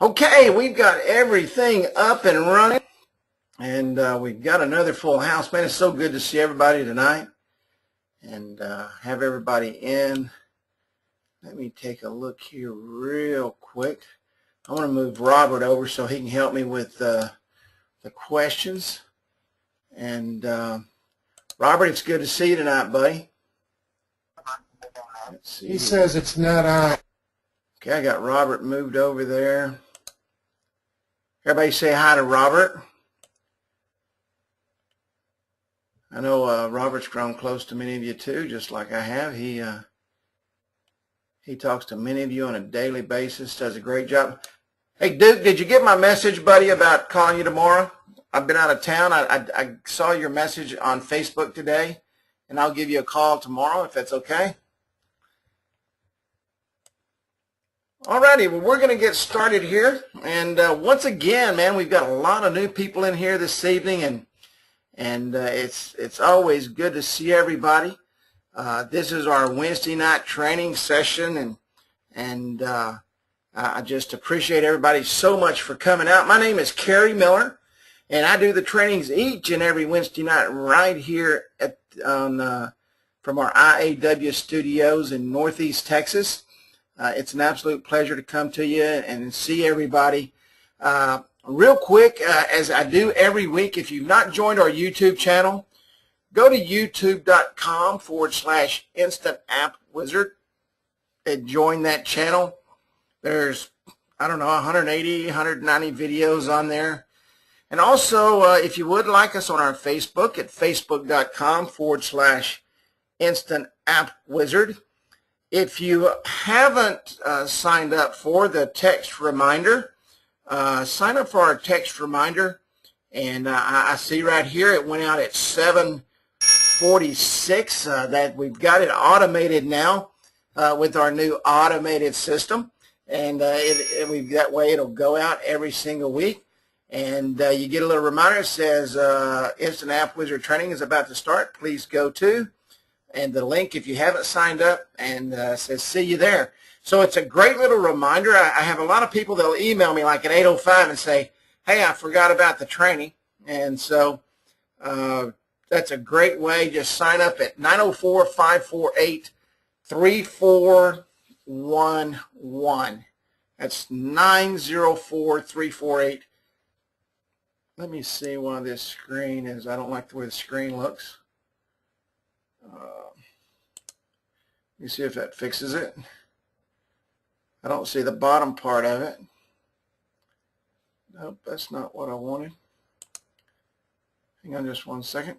Okay, we've got everything up and running, and we've got another full house. Man, it's so good to see everybody tonight and have everybody in. Let me take a look here real quick. I want to move Robert over so he can help me with the questions. And Robert, it's good to see you tonight, buddy. Let's see. He says it's not on. Okay, I got Robert moved over there. Everybody say hi to Robert. I know Robert's grown close to many of you too, just like I have. He talks to many of you on a daily basis, does a great job. Hey, Duke, did you get my message, buddy, about calling you tomorrow? I've been out of town. I saw your message on Facebook today, and I'll give you a call tomorrow if that's okay. Alrighty, well, we're going to get started here. And once again, man, we've got a lot of new people in here this evening, and it's always good to see everybody. This is our Wednesday night training session, and I just appreciate everybody so much for coming out. My name is Kerry Miller, and I do the trainings each and every Wednesday night right here from our IAW studios in Northeast Texas. It's an absolute pleasure to come to you and see everybody. Real quick, as I do every week, if you've not joined our YouTube channel, go to youtube.com/Instant App Wizard and join that channel. There's, I don't know, 180, 190 videos on there. And also, if you would like us on our Facebook at facebook.com/Instant App Wizard. If you haven't signed up for the text reminder, sign up for our text reminder. And I see right here it went out at 7:46. That we've got it automated now with our new automated system. And that way it'll go out every single week. And you get a little reminder that says Instant App Wizard training is about to start. Please go to. And the link, if you haven't signed up, and says see you there. So it's a great little reminder. I have a lot of people that will email me like at 8:05 and say, hey, I forgot about the training. And so that's a great way. Just sign up at 904-548-3411. That's 904-348. Let me see why this screen is. I don't like the way the screen looks. Let me see if that fixes it. I don't see the bottom part of it. Nope, that's not what I wanted. Hang on just one second.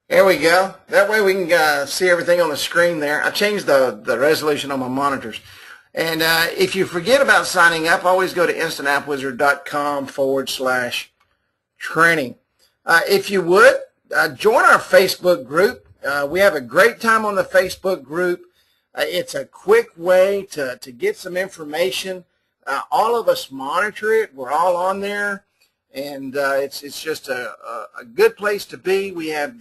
There we go. That way we can see everything on the screen there. I changed the resolution on my monitors. And if you forget about signing up, always go to instantappwizard.com/training. If you would, join our Facebook group. We have a great time on the Facebook group. It's a quick way to get some information. All of us monitor it. We're all on there. And it's just a good place to be. We have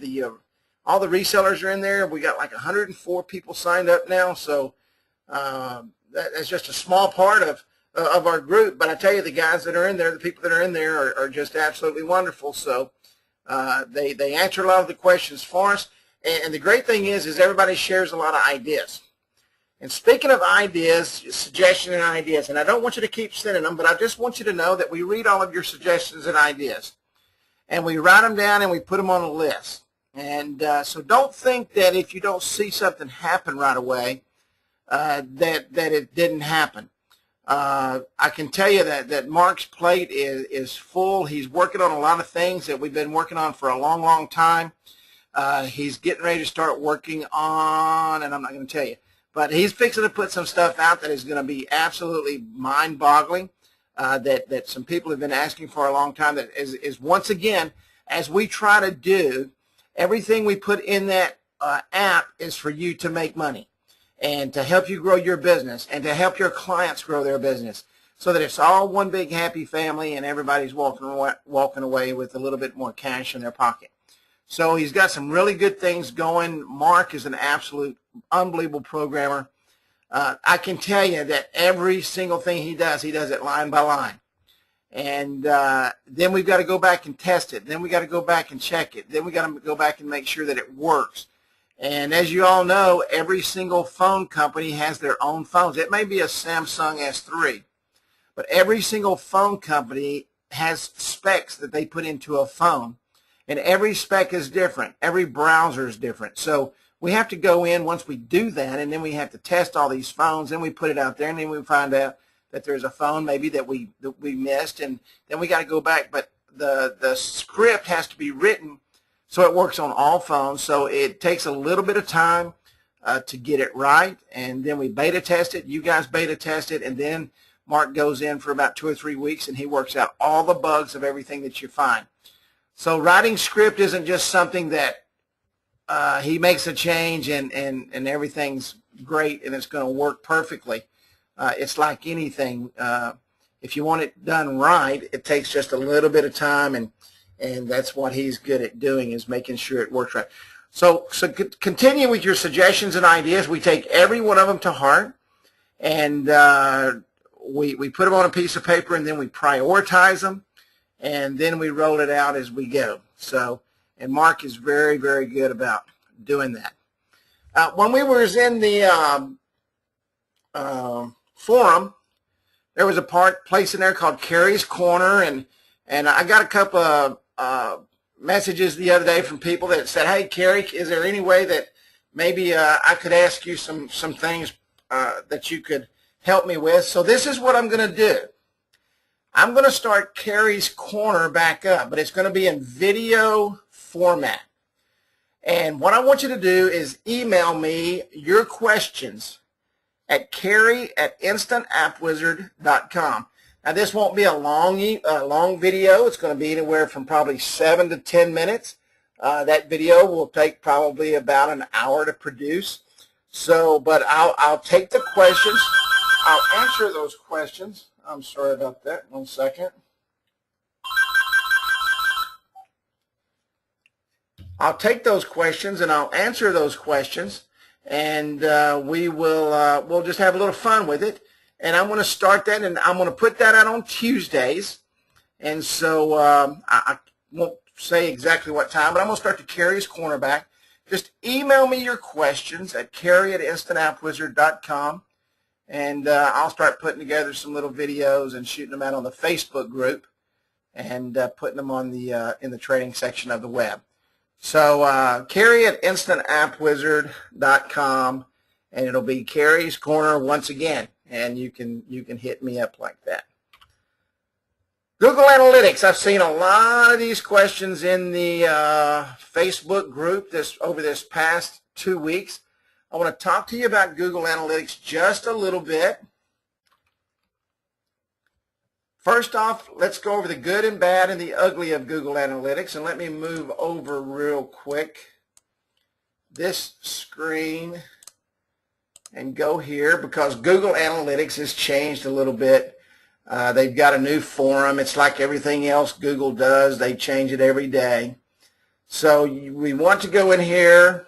all the resellers are in there. We got like 104 people signed up now. So that's just a small part of our group, but I tell you, the guys that are in there, the people that are in there are just absolutely wonderful. So they answer a lot of the questions for us, and the great thing is everybody shares a lot of ideas. And speaking of ideas, suggestions and ideas, and I don't want you to keep sending them, but I just want you to know that we read all of your suggestions and ideas, and we write them down and we put them on a list. And so don't think that if you don't see something happen right away, that it didn't happen. I can tell you that Mark's plate is full. He's working on a lot of things that we've been working on for a long, long time. He's getting ready to start working on, and I'm not going to tell you, but he's fixing to put some stuff out that is going to be absolutely mind-boggling, that some people have been asking for a long time, that is once again, as we try to do, everything we put in that app is for you to make money, and to help you grow your business, and to help your clients grow their business, so that it's all one big happy family and everybody's walking away with a little bit more cash in their pocket. So he's got some really good things going. Mark is an absolute unbelievable programmer. I can tell you that every single thing he does it line by line. And then we've got to go back and test it. Then we got to go back and check it. Then we got to go back and make sure that it works. And as you all know, every single phone company has their own phones. It may be a Samsung S3, but every single phone company has specs that they put into a phone. And every spec is different. Every browser is different. So we have to go in once we do that, and then we have to test all these phones. Then we put it out there, and then we find out that there's a phone maybe that we missed, and then we got to go back. But the script has to be written so it works on all phones. So it takes a little bit of time to get it right, and then we beta test it. You guys beta test it, and then Mark goes in for about 2 or 3 weeks, and he works out all the bugs of everything that you find. So writing script isn't just something that he makes a change and everything's great and it's going to work perfectly. It's like anything. If you want it done right, it takes just a little bit of time, and that's what he's good at doing, is making sure it works right. So continue with your suggestions and ideas. We take every one of them to heart, and we put them on a piece of paper, and then we prioritize them, and then we roll it out as we go. So, and Mark is very, very good about doing that. When we were in the forum, there was a place in there called Carrie's Corner, and I got a couple of messages the other day from people that said, "Hey, Carrie, is there any way that maybe I could ask you some things that you could help me with?" So this is what I'm going to do. I'm going to start Carrie's Corner back up, but it's going to be in video format. And what I want you to do is email me your questions at Carrie@instantappwizard.com. Now, this won't be a long video. It's going to be anywhere from probably 7 to 10 minutes. That video will take probably about an hour to produce. So, but I'll take the questions. I'll answer those questions. I'm sorry about that. 1 second. I'll take those questions and I'll answer those questions, and we'll just have a little fun with it. And I'm going to start that, and I'm going to put that out on Tuesdays. And so I won't say exactly what time, but I'm going to start the Carrie's Corner back. Just email me your questions at Carrie@instantappwizard.com, and I'll start putting together some little videos and shooting them out on the Facebook group and putting them on the in the trading section of the web. So Carrie@instantappwizard.com, and it'll be Carrie's Corner once again, and you can hit me up like that. Google Analytics. I've seen a lot of these questions in the Facebook group over this past 2 weeks. I want to talk to you about Google Analytics just a little bit. First off, let's go over the good and bad and the ugly of Google Analytics, and let me move over real quick this screen and go here, because Google Analytics has changed a little bit. They've got a new forum. It's like everything else Google does. They change it every day. So we want to go in here,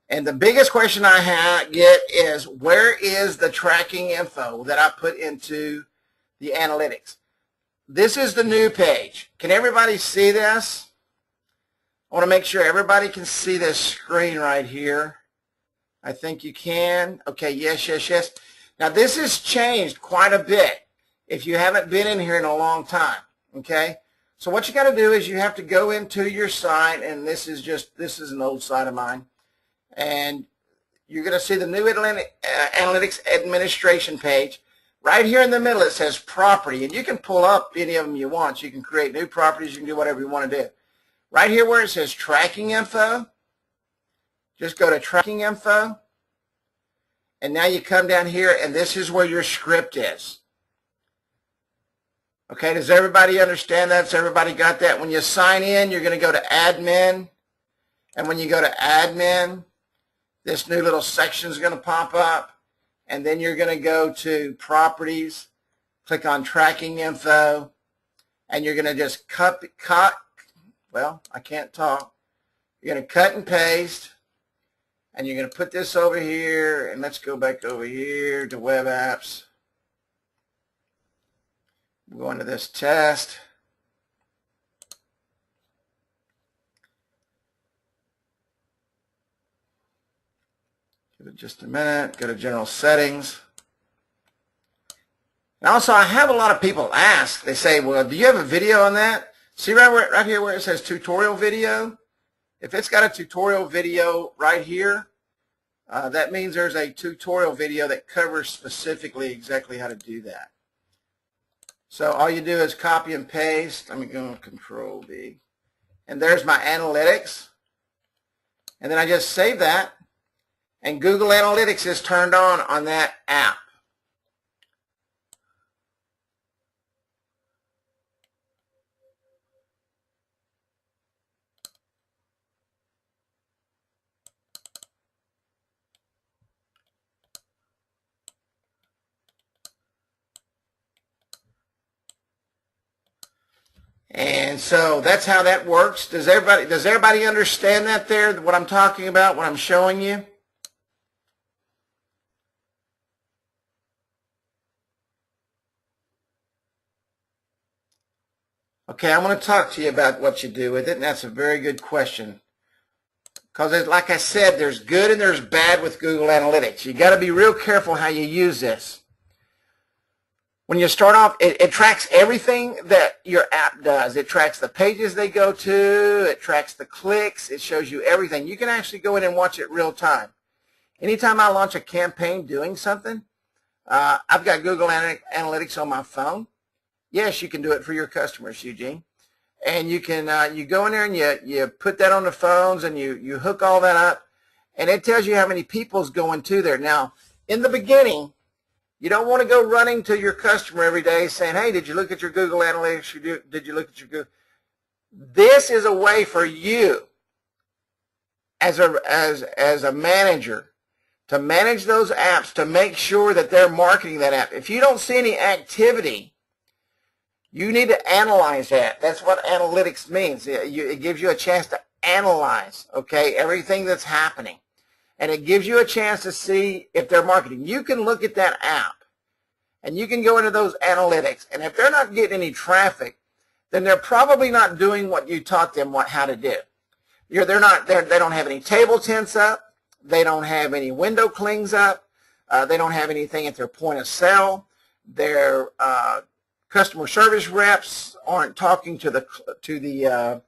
and the biggest question I get is, where is the tracking info that I put into the analytics? This is the new page. Can everybody see this? I want to make sure everybody can see this screen right here. I think you can. Okay, yes, yes, yes. Now this has changed quite a bit if you haven't been in here in a long time. Okay, so what you got to do is you have to go into your site, and this is an old site of mine, and you're going to see the new Analytics Administration page. Right here in the middle it says Property, and you can pull up any of them you want. You can create new properties. You can do whatever you want to do. Right here where it says Tracking Info, just go to Tracking Info, and now you come down here, and this is where your script is. Okay, does everybody understand that? Has everybody got that? When you sign in, you're going to go to Admin, and when you go to Admin, this new little section is going to pop up. And then you're going to go to Properties, click on Tracking Info, and you're going to just well, I can't talk. You're going to cut and paste, and you're going to put this over here, and let's go back over here to web apps. Go into this test. Give it just a minute. Go to general settings. And also, I have a lot of people ask. They say, well, do you have a video on that? See right here where it says tutorial video? If it's got a tutorial video right here, that means there's a tutorial video that covers specifically exactly how to do that. So all you do is copy and paste. I'm going to Control V. And there's my analytics. And then I just save that. And Google Analytics is turned on that app. And so that's how that works. Does everybody understand that there, what I'm talking about, what I'm showing you? Okay, I want to talk to you about what you do with it, and that's a very good question. Because like I said, there's good and there's bad with Google Analytics. You got to be real careful how you use this. When you start off, it tracks everything that your app does. It tracks the pages they go to. It tracks the clicks. It shows you everything. You can actually go in and watch it real time. Anytime I launch a campaign doing something, I've got Google Analytics on my phone. Yes, you can do it for your customers, Eugene. And you can you go in there and you put that on the phones and you hook all that up, and it tells you how many people's going to there. Now, in the beginning, you don't want to go running to your customer every day saying, hey, did you look at your Google Analytics? Did you look at your Google? This is a way for you as a manager to manage those apps, to make sure that they're marketing that app. If you don't see any activity, you need to analyze that. That's what analytics means. It gives you a chance to analyze, okay, everything that's happening. And it gives you a chance to see if they're marketing. You can look at that app, and you can go into those analytics. And if they're not getting any traffic, then they're probably not doing what you taught them how to do. They don't have any table tents up. They don't have any window clings up. They don't have anything at their point of sale. Their customer service reps aren't talking to the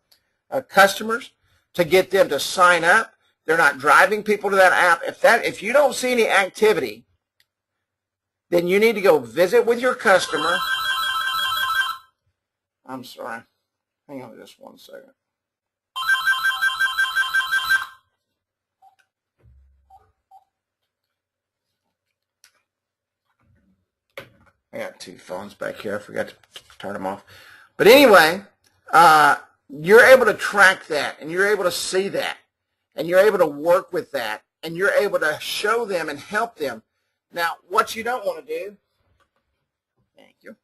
customers to get them to sign up. They're not driving people to that app. If you don't see any activity, then you need to go visit with your customer. I'm sorry. Hang on just one second. I got two phones back here. I forgot to turn them off. But anyway, you're able to track that, and you're able to see that, and you're able to work with that, and you're able to show them and help them. Now, what you don't want to do, thank you.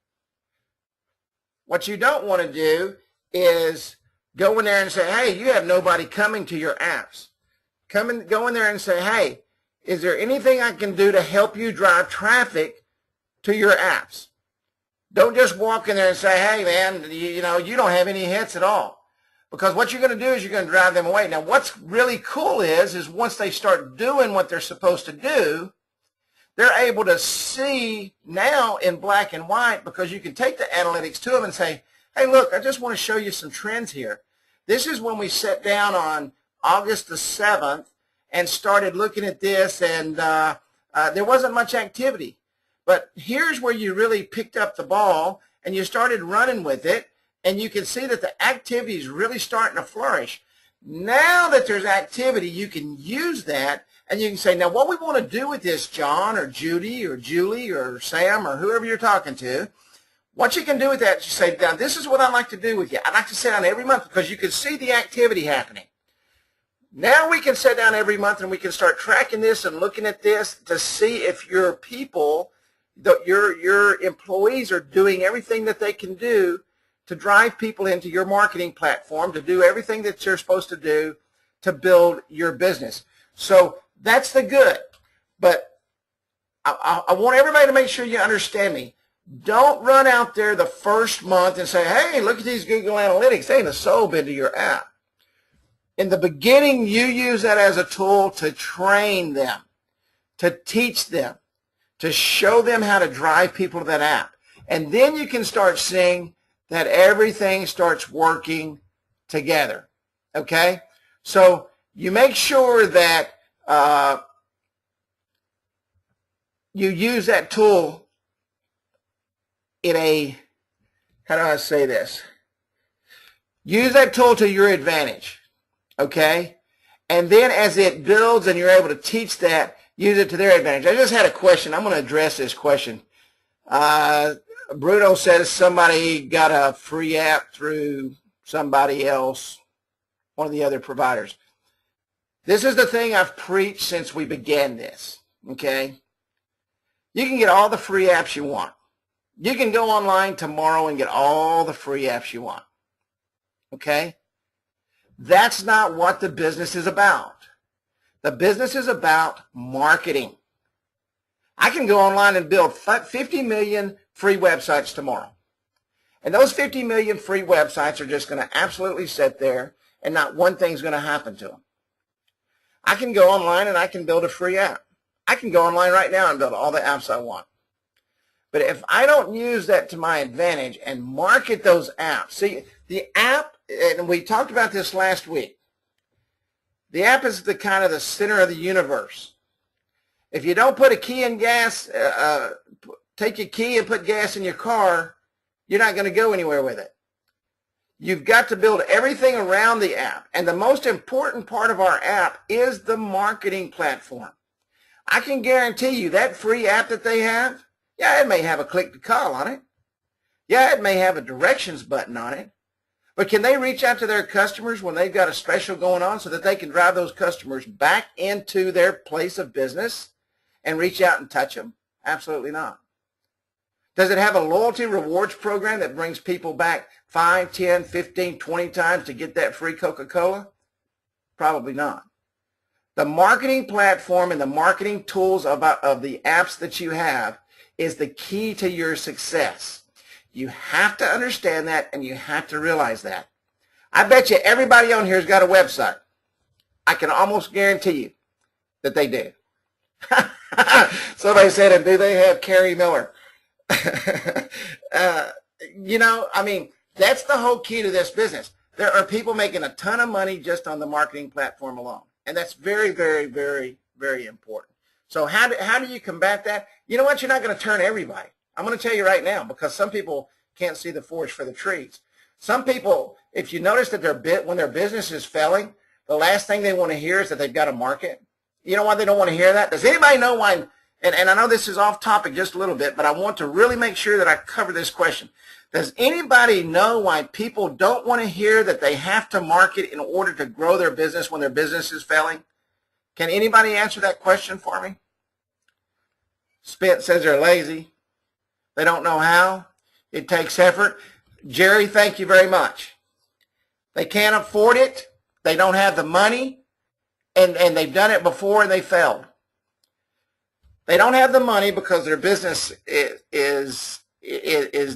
What you don't want to do is go in there and say, hey, you have nobody coming to your apps. Go in there and say, hey, is there anything I can do to help you drive traffic to your apps? Don't just walk in there and say, hey, man, you don't have any hits at all. Because what you're going to do is you're going to drive them away. Now, what's really cool is once they start doing what they're supposed to do, they're able to see now in black and white, because you can take the analytics to them and say, hey, look, I just want to show you some trends here. This is when we sat down on August the 7th and started looking at this, and there wasn't much activity. But here's where you really picked up the ball and you started running with it, and you can see that the activity is really starting to flourish. Now that there's activity, you can use that, and you can say, now what we want to do with this, John or Judy or Julie or Sam or whoever you're talking to, what you can do with that is you say, now this is what I'd like to do with you. I'd like to sit down every month, because you can see the activity happening. Now we can sit down every month and we can start tracking this and looking at this to see if your people, your employees are doing everything that they can do to drive people into your marketing platform, to do everything that you're supposed to do to build your business. So that's the good. But I want everybody to make sure you understand me. Don't run out there the first month and say, hey, look at these Google Analytics. They ain't a soul been to your app. In the beginning, you use that as a tool to train them, to teach them, to show them how to drive people to that app. And then you can start seeing that everything starts working together. Okay? So you make sure that you use that tool in a, how do I say this? Use that tool to your advantage. Okay? And then as it builds and you're able to teach that, use it to their advantage. I just had a question. I'm going to address this question. Bruno says somebody got a free app through somebody else, one of the other providers. This is the thing I've preached since we began this. Okay? You can get all the free apps you want. You can go online tomorrow and get all the free apps you want. Okay? That's not what the business is about. The business is about marketing. I can go online and build 50 million free websites tomorrow. And those 50 million free websites are just going to absolutely sit there and not one thing's going to happen to them. I can go online and I can build a free app. I can go online right now and build all the apps I want. But if I don't use that to my advantage and market those apps, see, the app, and we talked about this last week, the app is the kind of the center of the universe. If you don't put a key in gas, take your key and put gas in your car, you're not going to go anywhere with it. You've got to build everything around the app. And the most important part of our app is the marketing platform. I can guarantee you that free app that they have, yeah, it may have a click to call on it. Yeah, it may have a directions button on it. But can they reach out to their customers when they've got a special going on so that they can drive those customers back into their place of business and reach out and touch them? Absolutely not. Does it have a loyalty rewards program that brings people back 5, 10, 15, 20 times to get that free Coca-Cola? Probably not. The marketing platform and the marketing tools of the apps that you have is the key to your success. You have to understand that and you have to realize that. I bet you everybody on here has got a website. I can almost guarantee you that they do. Somebody said, and do they have Carrie Miller? You know, I mean, that's the whole key to this business. There are people making a ton of money just on the marketing platform alone. And that's very, very, very, very important. So how do you combat that? You know what? You're not going to turn everybody. I'm going to tell you right now, because some people can't see the forest for the trees. Some people, if you notice that when their business is failing, the last thing they want to hear is that they've got a market. You know why they don't want to hear that? Does anybody know why? And I know this is off topic just a little bit, but I want to really make sure that I cover this question. Does anybody know why people don't want to hear that they have to market in order to grow their business when their business is failing? Can anybody answer that question for me? Spence says they're lazy. They don't know how. It takes effort. Jerry, thank you very much. They can't afford it. They don't have the money. And they've done it before and they failed. They don't have the money because their business is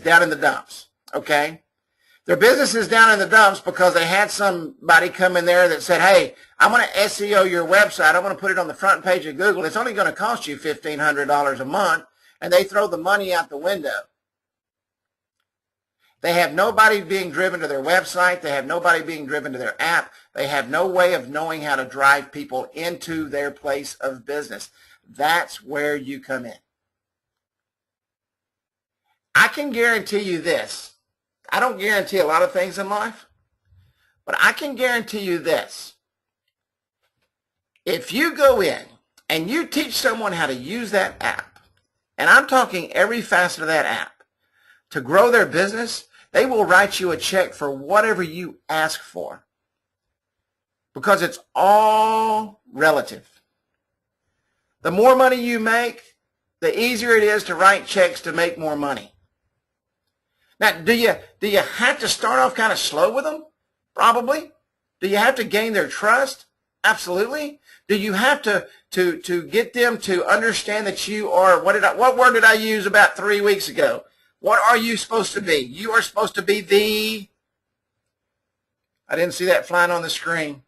down in the dumps, okay? Their business is down in the dumps because they had somebody come in there that said, hey, I'm going to SEO your website. I'm going to put it on the front page of Google. It's only going to cost you $1,500 a month, and they throw the money out the window. They have nobody being driven to their website. They have nobody being driven to their app. They have no way of knowing how to drive people into their place of business. That's where you come in. I can guarantee you this. I don't guarantee a lot of things in life, but I can guarantee you this. If you go in and you teach someone how to use that app, and I'm talking every facet of that app, to grow their business, they will write you a check for whatever you ask for, because it's all relative. The more money you make, the easier it is to write checks to make more money. Now, do you have to start off kind of slow with them? Probably. Do you have to gain their trust? Absolutely. Do you have to get them to understand that you are, what word did I use about 3 weeks ago? What are you supposed to be? You are supposed to be I didn't see that flying on the screen.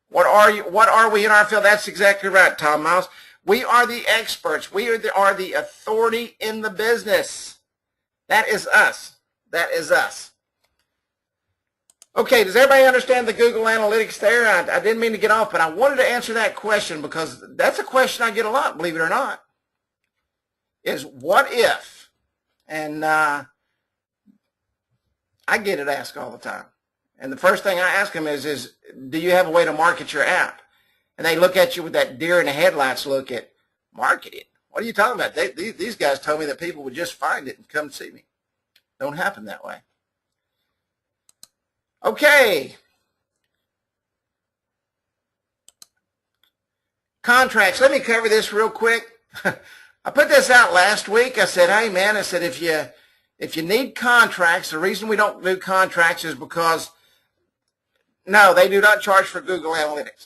What are we in our field? That's exactly right, Tom Miles. We are the experts. We are the authority in the business. That is us. That is us. Okay, does everybody understand the Google Analytics there? I didn't mean to get off, but I wanted to answer that question because that's a question I get a lot, believe it or not, is what if? And I get it asked all the time. And the first thing I ask them is do you have a way to market your app? And they look at you with that deer in the headlights look at, market it? What are you talking about? These guys told me that people would just find it and come see me. Don't happen that way. Okay. Contracts. Let me cover this real quick. I put this out last week. I said, hey, man, I said, if you need contracts, the reason we don't do contracts is because, no, they do not charge for Google Analytics.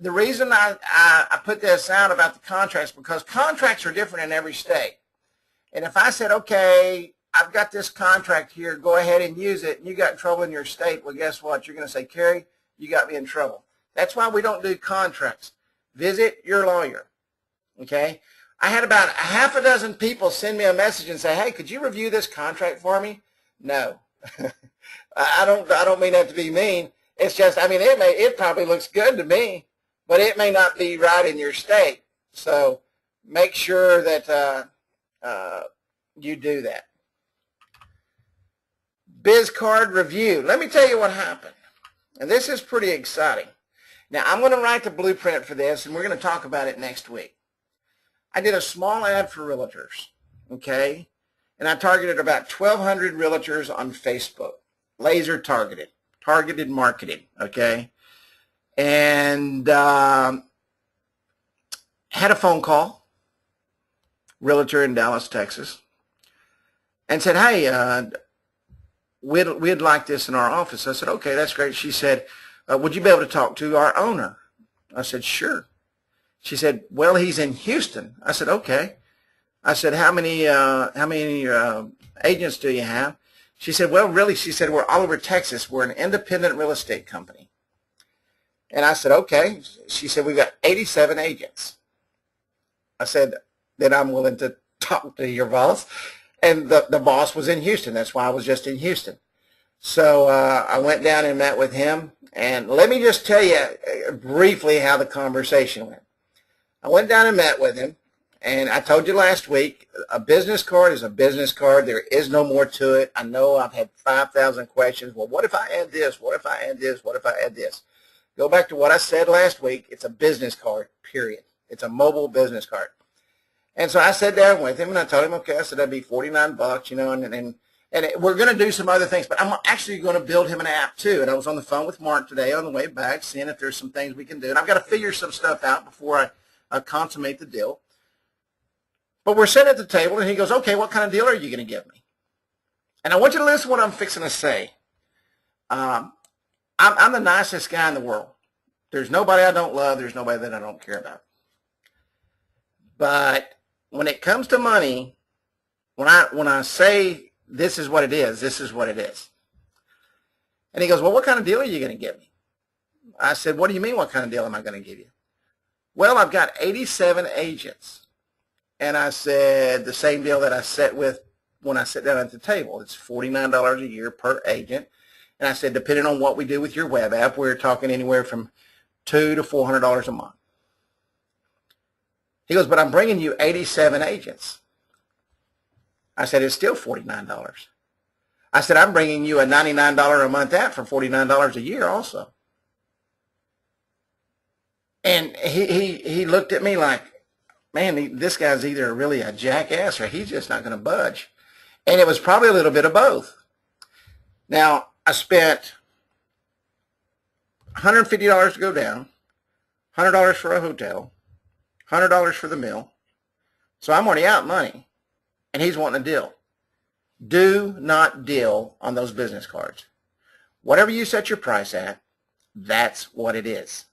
The reason I put this out about the contracts, because contracts are different in every state. And if I said, okay, I've got this contract here, go ahead and use it, and you got trouble in your state, well, guess what? You're going to say, Kerry, you got me in trouble. That's why we don't do contracts. Visit your lawyer, okay? I had about a half a dozen people send me a message and say, hey, could you review this contract for me? No. I don't mean that to be mean. It's just, I mean, it probably looks good to me, but it may not be right in your state. So make sure that you do that. Biz card review. Let me tell you what happened. And this is pretty exciting. Now, I'm going to write the blueprint for this, and we're going to talk about it next week. I did a small ad for realtors, okay? And I targeted about 1,200 realtors on Facebook, laser targeted marketing, okay? And had a phone call, realtor in Dallas, Texas, and said, hey, we'd like this in our office. I said, okay, that's great. She said, would you be able to talk to our owner? I said, sure. She said, well, he's in Houston. I said, okay. I said, how many agents do you have? She said, well, really, she said, we're all over Texas. We're an independent real estate company. And I said, okay. She said, we've got 87 agents. I said, then I'm willing to talk to your boss. And the boss was in Houston. That's why I was just in Houston. So I went down and met with him. And let me just tell you briefly how the conversation went. I went down and met with him. And I told you last week, a business card is a business card. There is no more to it. I know I've had 5,000 questions. Well, what if I add this? What if I add this? What if I add this? Go back to what I said last week. It's a business card, period. It's a mobile business card. And so I sat down with him, and I told him, okay, I said that'd be $49, you know, and we're going to do some other things, but I'm actually going to build him an app too. And I was on the phone with Mark today on the way back, seeing if there's some things we can do. And I've got to figure some stuff out before I consummate the deal. But we're sitting at the table, and he goes, okay, what kind of deal are you going to give me? And I want you to listen to what I'm fixing to say. I'm the nicest guy in the world. There's nobody I don't love. There's nobody that I don't care about. But when it comes to money, when I say this is what it is, this is what it is. And he goes, well, what kind of deal are you going to give me? I said, what do you mean, what kind of deal am I going to give you? Well, I've got 87 agents. And I said, the same deal that I set with when I sit down at the table. It's $49 a year per agent. And I said, depending on what we do with your web app, we're talking anywhere from $200 to $400 a month. He goes, but I'm bringing you 87 agents. I said, it's still $49. I said, I'm bringing you a $99 a month app for $49 a year also. And he looked at me like, man, this guy's either really a jackass or he's just not going to budge. And it was probably a little bit of both. Now, I spent $150 to go down, $100 for a hotel, $100 for the meal. So I'm already out money, and he's wanting a deal. Do not deal on those business cards. Whatever you set your price at, that's what it is.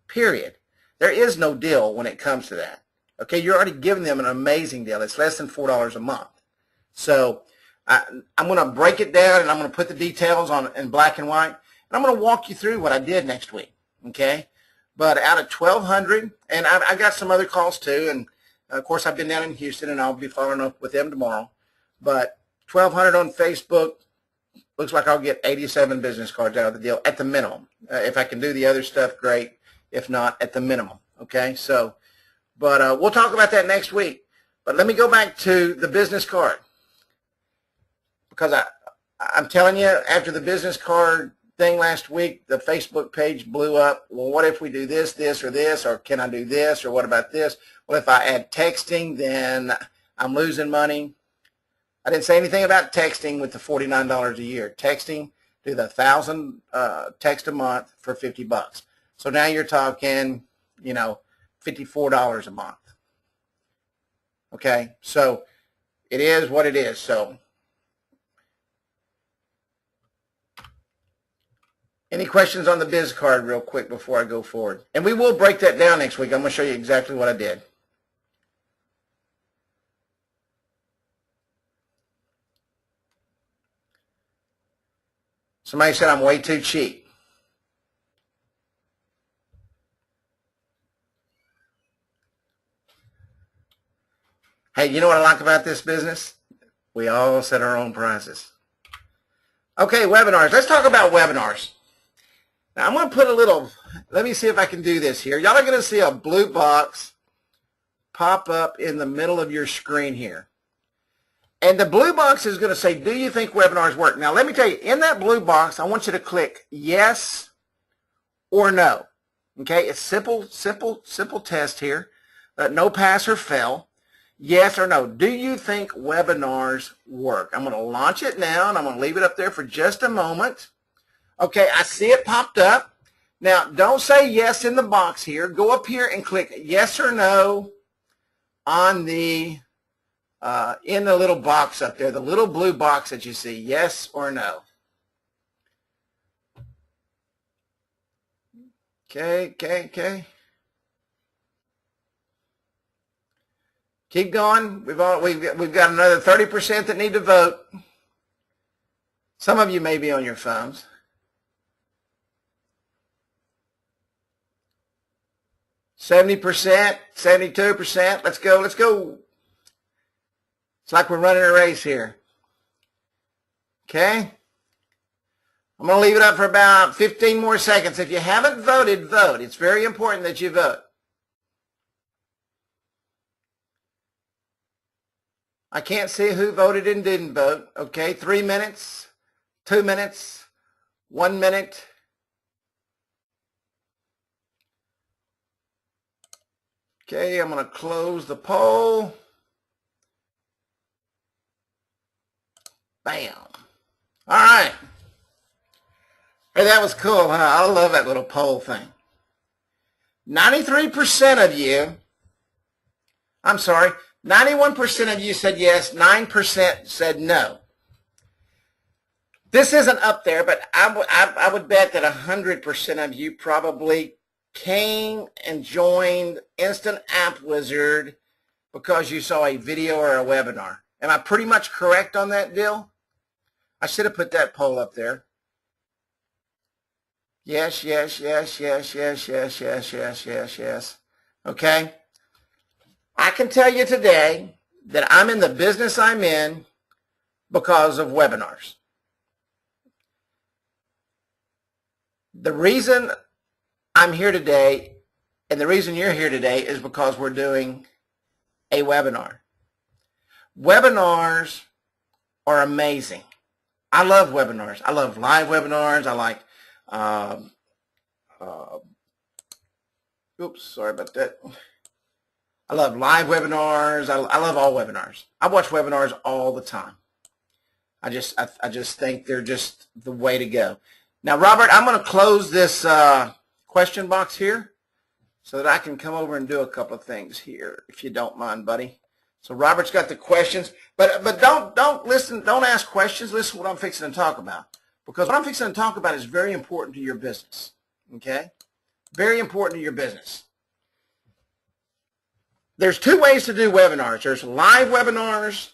period. There is no deal when it comes to that. Okay, you're already giving them an amazing deal. It's less than $4 a month. So I'm going to break it down, and I'm going to put the details on in black and white, and I'm going to walk you through what I did next week. Okay, but out of 1,200, and I got some other calls too, and of course I've been down in Houston, and I'll be following up with them tomorrow. But 1,200 on Facebook, looks like I'll get 87 business cards out of the deal at the minimum. If I can do the other stuff, great. If not, at the minimum. Okay, so, but we'll talk about that next week. But let me go back to the business card, because I'm telling you, after the business card thing last week, the Facebook page blew up. Well, what if we do this, this, or this, or can I do this, or what about this? Well, if I add texting, then I'm losing money. I didn't say anything about texting with the $49 a year. Texting, do the 1,000 text a month for $50. So now you're talking, you know, $54 a month. Okay, so it is what it is. So any questions on the biz card real quick before I go forward? And we will break that down next week. I'm going to show you exactly what I did. Somebody said I'm way too cheap. Hey, you know what I like about this business? We all set our own prices. Okay, webinars. Let's talk about webinars. Now, I'm going to put a little, let me see if I can do this here. Y'all are going to see a blue box pop up in the middle of your screen here. And the blue box is going to say, do you think webinars work? Now, let me tell you, in that blue box, I want you to click yes or no. Okay, it's simple test here. No pass or fail. Yes or no. Do you think webinars work? I'm going to launch it now, and I'm going to leave it up there for just a moment. Okay, I see it popped up. Now, don't say yes in the box here. Go up here and click yes or no on the in the little box up there, the little blue box that you see, yes or no. Okay. Keep going. We've got another 30% that need to vote. Some of you may be on your phones. %, 72%. Let's go. It's like we're running a race here. Okay? I'm going to leave it up for about 15 more seconds. If you haven't voted, vote. It's very important that you vote. I can't see who voted and didn't vote. Okay, 3 minutes, 2 minutes, 1 minute. Okay, I'm going to close the poll. Bam. All right. Hey, that was cool, huh? I love that little poll thing. 93% of you, I'm sorry, 91% of you said yes, 9% said no. This isn't up there, but I would bet that 100% of you probably came and joined Instant App Wizard because you saw a video or a webinar. Am I pretty much correct on that deal? I should have put that poll up there. Yes. Okay? I can tell you today that I'm in the business I'm in because of webinars. The reason I'm here today and the reason you're here today is because we're doing a webinar. Webinars are amazing. I love webinars. I love live webinars. I like, oops, sorry about that. I love live webinars. I love all webinars. I watch webinars all the time. I just think they're just the way to go. Now, Robert, I'm going to close this question box here so that I can come over and do a couple of things here, if you don't mind, buddy. So Robert's got the questions, but don't listen, don't ask questions. Listen to what I'm fixing to talk about, because what I'm fixing to talk about is very important to your business. Okay, Very important to your business. There's two ways to do webinars. There's live webinars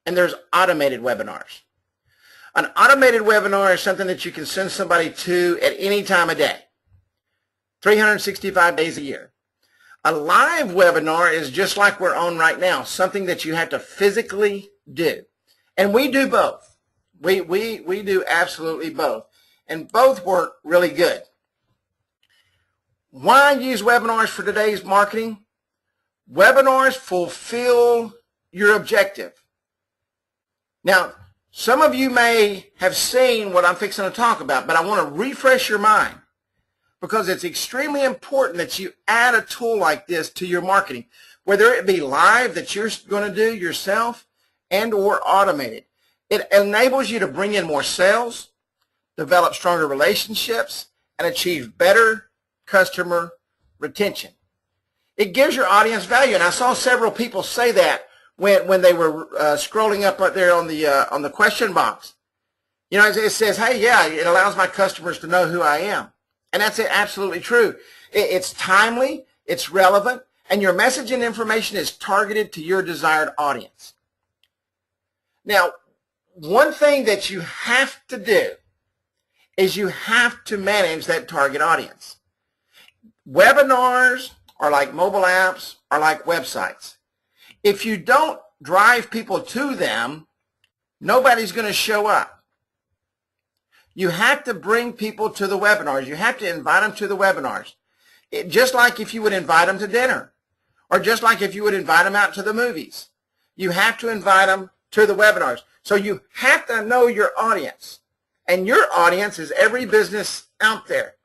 and there's automated webinars. An automated webinar is something that you can send somebody to at any time of day, 365 days a year. A live webinar is just like we're on right now, something that you have to physically do. And we do both. We do absolutely both. And both work really good. Why use webinars for today's marketing? Webinars fulfill your objective. Now, some of you may have seen what I'm fixing to talk about, but I want to refresh your mind because it's extremely important that you add a tool like this to your marketing, whether it be live that you're going to do yourself and or automated. It enables you to bring in more sales, develop stronger relationships, and achieve better customer retention. It gives your audience value, and I saw several people say that when they were scrolling up right there on the question box. You know, it says, hey, yeah, it allows my customers to know who I am. And that's absolutely true. It's timely, it's relevant, and your message and information is targeted to your desired audience. Now, one thing that you have to do is you have to manage that target audience. Webinars are like mobile apps, are like websites. If you don't drive people to them, nobody's going to show up. You have to bring people to the webinars. You have to invite them to the webinars. Just like if you would invite them to dinner, or just like if you would invite them out to the movies. You have to invite them to the webinars. So you have to know your audience. And your audience is every business out there.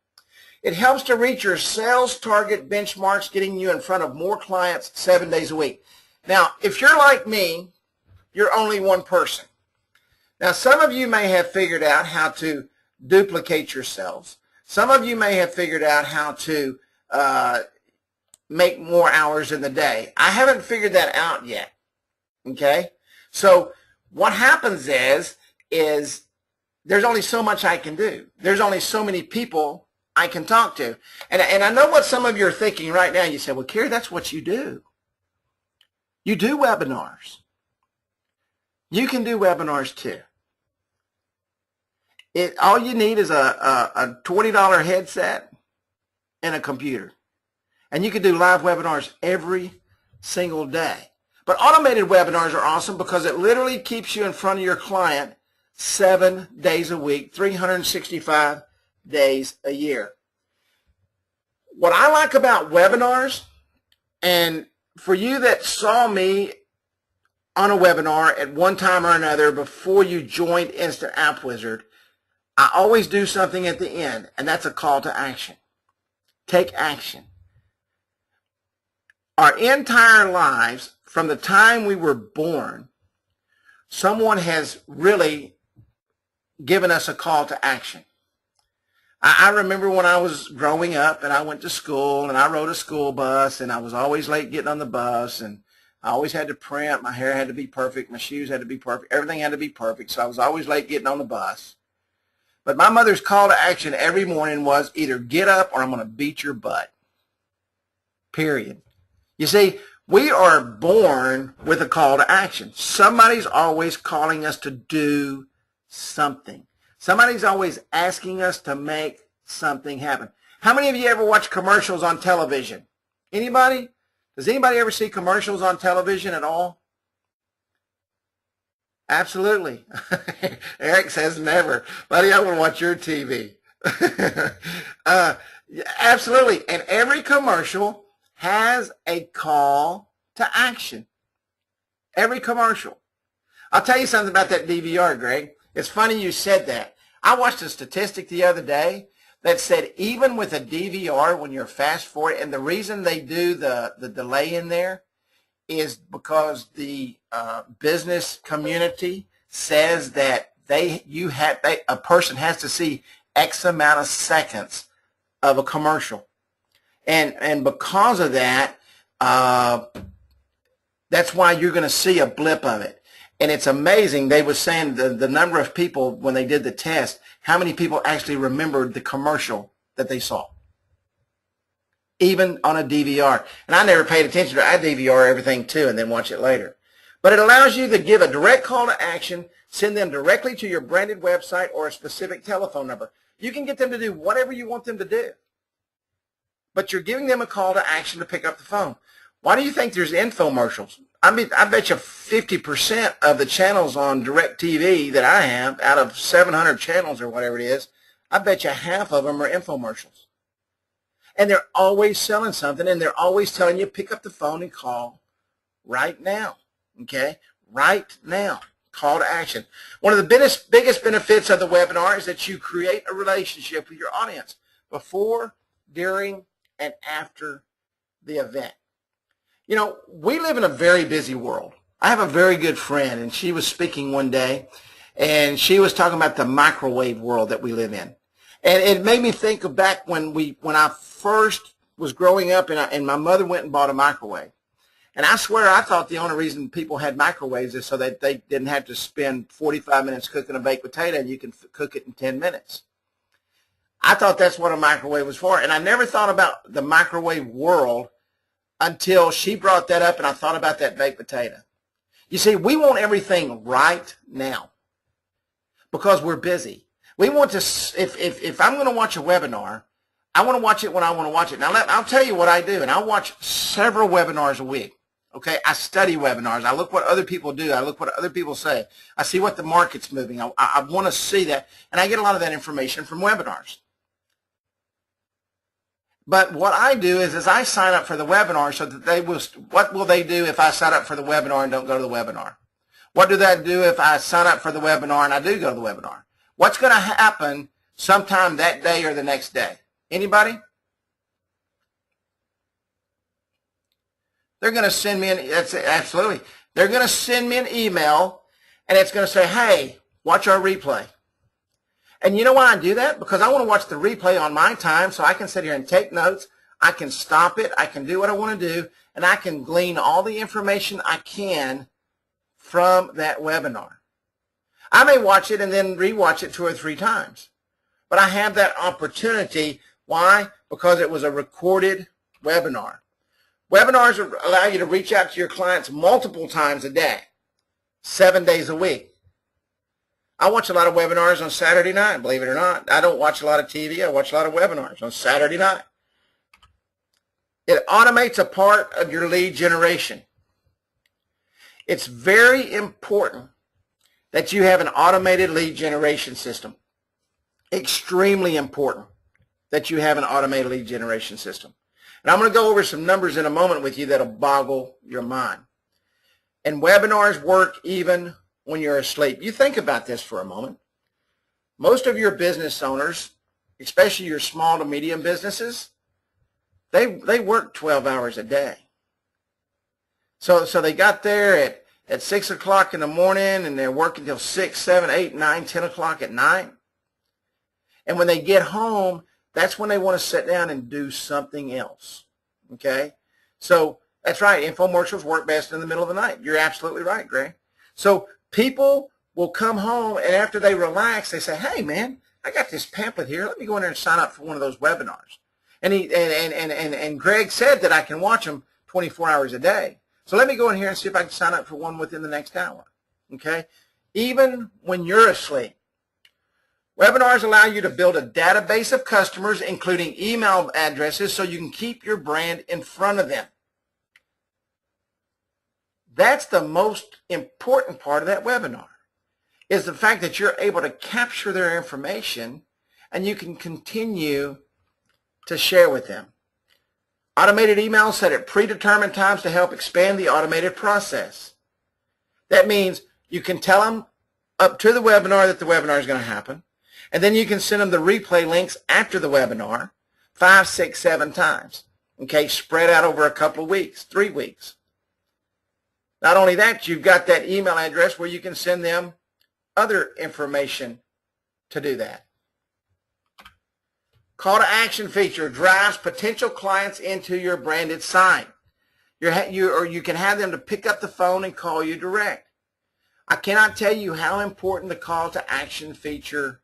It helps to reach your sales target benchmarks, getting you in front of more clients 7 days a week. Now, if you're like me, you're only one person. Now, some of you may have figured out how to duplicate yourselves. Some of you may have figured out how to make more hours in the day. I haven't figured that out yet, okay? So what happens is there's only so much I can do. There's only so many people I can talk to. And I know what some of you are thinking right now. You say, well, Kerry, that's what you do. You do webinars. You can do webinars too. All you need is a $20 headset and a computer. And you can do live webinars every single day. But automated webinars are awesome because it literally keeps you in front of your client 7 days a week, 365 days a year. What I like about webinars, and for you that saw me on a webinar at one time or another before you joined Instant App Wizard, I always do something at the end, and that's a call to action. Take action. Our entire lives, from the time we were born, someone has really given us a call to action. I remember when I was growing up and I went to school and I rode a school bus and I was always late getting on the bus and I always had to print. My hair had to be perfect. My shoes had to be perfect. Everything had to be perfect. So I was always late getting on the bus. But my mother's call to action every morning was either get up or I'm going to beat your butt. Period. You see, we are born with a call to action. Somebody's always calling us to do something. Somebody's always asking us to make something happen. How many of you ever watch commercials on television? Anybody? Does anybody ever see commercials on television at all? Absolutely. Eric says never. Buddy, I want to watch your TV. Absolutely. And every commercial has a call to action. Every commercial. I'll tell you something about that DVR, Greg. It's funny you said that. I watched a statistic the other day that said even with a DVR, when you're fast forward, and the reason they do the delay in there is because the business community says that a person has to see X amount of seconds of a commercial, and because of that, that's why you're going to see a blip of it. And it's amazing. They were saying the number of people when they did the test, how many people actually remembered the commercial that they saw. even on a DVR. And I never paid attention to it. I DVR everything too and then watch it later. But it allows you to give a direct call to action, send them directly to your branded website or a specific telephone number. You can get them to do whatever you want them to do, but you're giving them a call to action to pick up the phone. Why do you think there's infomercials? I mean, I bet you 50% of the channels on DirecTV that I have, out of 700 channels or whatever it is, I bet you half of them are infomercials. And they're always selling something, and they're always telling you, pick up the phone and call right now, okay? Right now. Call to action. One of the biggest benefits of the webinar is that you create a relationship with your audience before, during, and after the event. You know, we live in a very busy world. I have a very good friend, and she was speaking one day, and she was talking about the microwave world that we live in. And it made me think of back when I first was growing up, and my mother went and bought a microwave. And I swear I thought the only reason people had microwaves is so that they didn't have to spend 45 minutes cooking a baked potato and you can cook it in 10 minutes. I thought that's what a microwave was for. And I never thought about the microwave world until she brought that up, and I thought about that baked potato. You see, we want everything right now because we're busy. We want to, if I'm going to watch a webinar, I want to watch it when I want to watch it. Now, I'll tell you what I do, and I watch several webinars a week. Okay, I study webinars. I look what other people do. I look what other people say. I see what the market's moving. I want to see that, and I get a lot of that information from webinars. But what I do is I sign up for the webinar so that they will. What will they do if I sign up for the webinar and don't go to the webinar? What do they do if I sign up for the webinar and I do go to the webinar? What's going to happen sometime that day or the next day? Anybody? They're going to send me absolutely. They're going to send me an email, and it's going to say, hey, watch our replay. And you know why I do that? Because I want to watch the replay on my time so I can sit here and take notes. I can stop it. I can do what I want to do, and I can glean all the information I can from that webinar. I may watch it and then rewatch it 2 or 3 times, but I have that opportunity. Why? Because it was a recorded webinar. Webinars allow you to reach out to your clients multiple times a day, 7 days a week. I watch a lot of webinars on Saturday night, believe it or not. I don't watch a lot of TV. I watch a lot of webinars on Saturday night. It automates a part of your lead generation. It's very important that you have an automated lead generation system. Extremely important that you have an automated lead generation system. And I'm going to go over some numbers in a moment with you that'll boggle your mind. And webinars work even when you're asleep. You think about this for a moment. Most of your business owners, especially your small to medium businesses, they work 12 hours a day. So they got there at 6 o'clock in the morning, and they're working until 6, 7, 8, 9, 10 o'clock at night. And when they get home, that's when they want to sit down and do something else, okay? So that's right. Infomercials work best in the middle of the night. You're absolutely right, Greg. So people will come home, and after they relax, they say, hey, man, I got this pamphlet here. Let me go in there and sign up for one of those webinars. And Greg said that I can watch them 24 hours a day. So let me go in here and see if I can sign up for one within the next hour, okay? Even when you're asleep. Webinars allow you to build a database of customers, including email addresses, so you can keep your brand in front of them. That's the most important part of that webinar, is the fact that you're able to capture their information and you can continue to share with them. Automated emails set at predetermined times to help expand the automated process. That means you can tell them up to the webinar that the webinar is going to happen. And then you can send them the replay links after the webinar 5, 6, 7 times, okay, spread out over a couple of weeks, 3 weeks. Not only that, you've got that email address where you can send them other information to do that. Call to action feature drives potential clients into your branded site. Or you can have them to pick up the phone and call you direct. I cannot tell you how important the call to action feature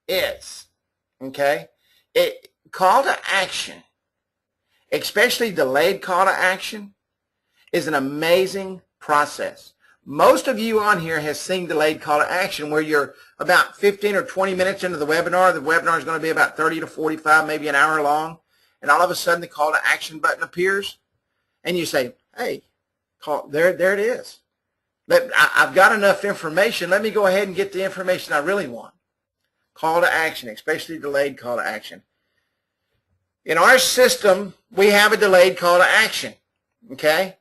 is, okay? Call to action especially delayed call to action, is an amazing process. Most of you on here has seen delayed call to action where you're about 15 or 20 minutes into the webinar. The webinar is going to be about 30 to 45, maybe an hour long. And all of a sudden the call to action button appears. And you say, hey, there it is. I've got enough information. Let me go ahead and get the information I really want. Call to action, especially delayed call to action. In our system, we have a delayed call to action. Okay?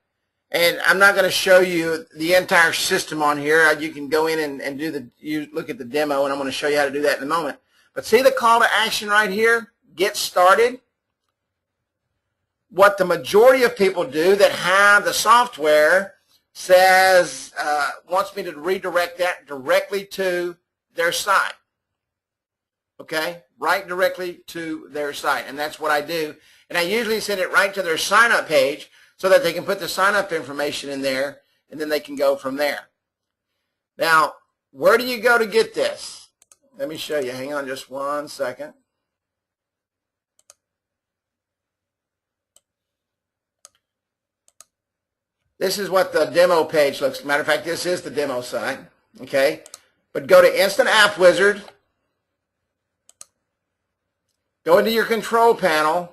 And I'm not going to show you the entire system on here. You can go in and look at the demo, and I'm going to show you how to do that in a moment. But see the call to action right here? Get started. What the majority of people do that have the software says, wants me to redirect that directly to their site. Okay? Right directly to their site. And that's what I do. And I usually send it right to their sign-up page, so that they can put the sign-up information in there, and then they can go from there. Now, where do you go to get this? Let me show you. Hang on just one second. This is what the demo page looks like. Matter of fact, this is the demo site. Okay? But go to Instant App Wizard. Go into your control panel.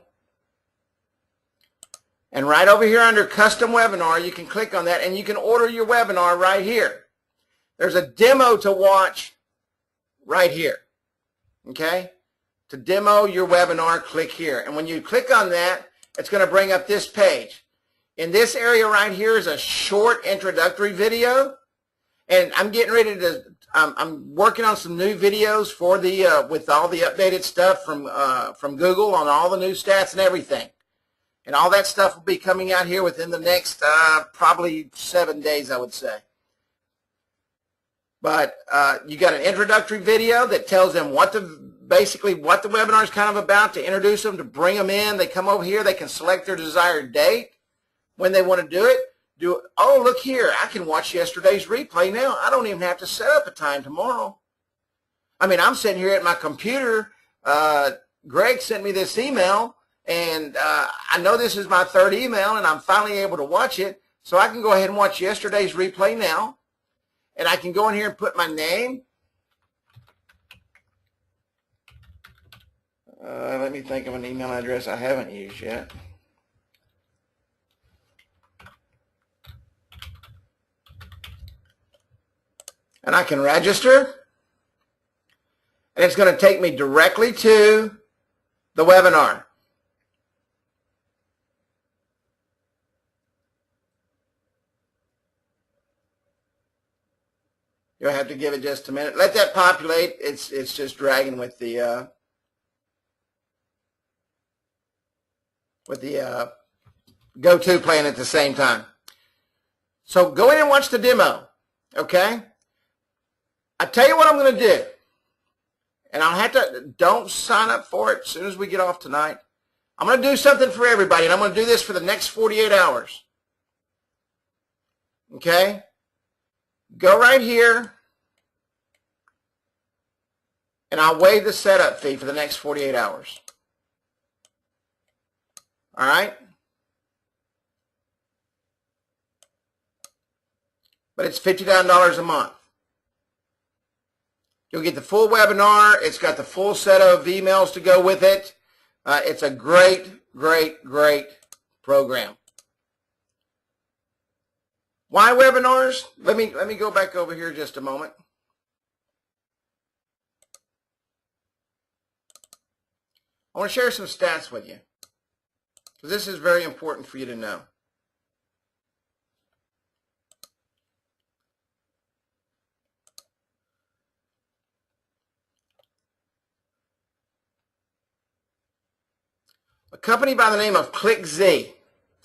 And right over here under Custom Webinar, you can click on that and you can order your webinar right here. There's a demo to watch right here. Okay? To demo your webinar, click here. And when you click on that, it's going to bring up this page. In this area right here is a short introductory video. And I'm getting ready to, I'm working on some new videos for the, with all the updated stuff from Google on all the new stats and everything. And all that stuff will be coming out here within the next probably 7 days, I would say. But you got an introductory video that tells them basically what the webinar is kind of about, to introduce them, to bring them in. They come over here. They can select their desired date when they want to do it. Oh, look here. I can watch yesterday's replay now. I don't even have to set up a time tomorrow. I mean, I'm sitting here at my computer. Greg sent me this email. And I know this is my third email, and I'm finally able to watch it. So I can go ahead and watch yesterday's replay now. And I can go in here and put my name. Let me think of an email address I haven't used yet. And I can register. And it's going to take me directly to the webinar. You'll have to give it just a minute. Let that populate. It's just dragging with the go-to playing at the same time. So go in and watch the demo. Okay? I tell you what I'm going to do. And I'll have to, don't sign up for it as soon as we get off tonight. I'm going to do something for everybody, and I'm going to do this for the next 48 hours. Okay? Go right here, and I'll waive the setup fee for the next 48 hours. All right? But it's $59 a month. You'll get the full webinar. It's got the full set of emails to go with it. It's a great, great, great program. Why webinars? Let me go back over here just a moment. I want to share some stats with you, because this is very important for you to know. A company by the name of ClickZ.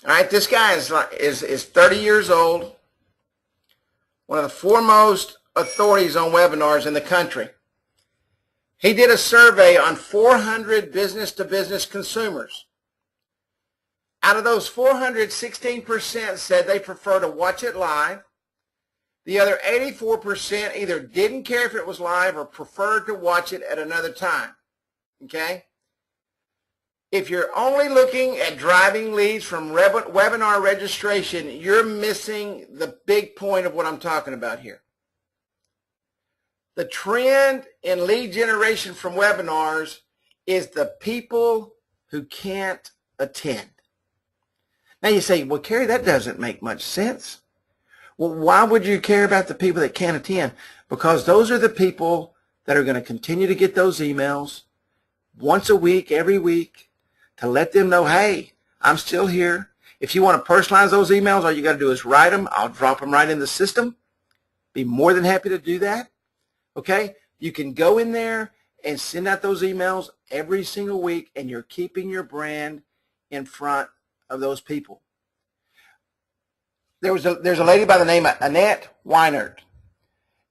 All right, this guy is 30 years old, one of the foremost authorities on webinars in the country. He did a survey on 400 business-to-business consumers. Out of those 400, 16% said they prefer to watch it live. The other 84% either didn't care if it was live or preferred to watch it at another time. Okay? If you're only looking at driving leads from webinar registration, you're missing the big point of what I'm talking about here. The trend in lead generation from webinars is the people who can't attend. Now you say, well, Kerry, that doesn't make much sense. Well, why would you care about the people that can't attend? Because those are the people that are going to continue to get those emails once a week, every week, to let them know, hey, I'm still here. If you want to personalize those emails, all you got to do is write them. I'll drop them right in the system. Be more than happy to do that. Okay? You can go in there and send out those emails every single week, and you're keeping your brand in front of those people. There's a lady by the name of Annette Weinert,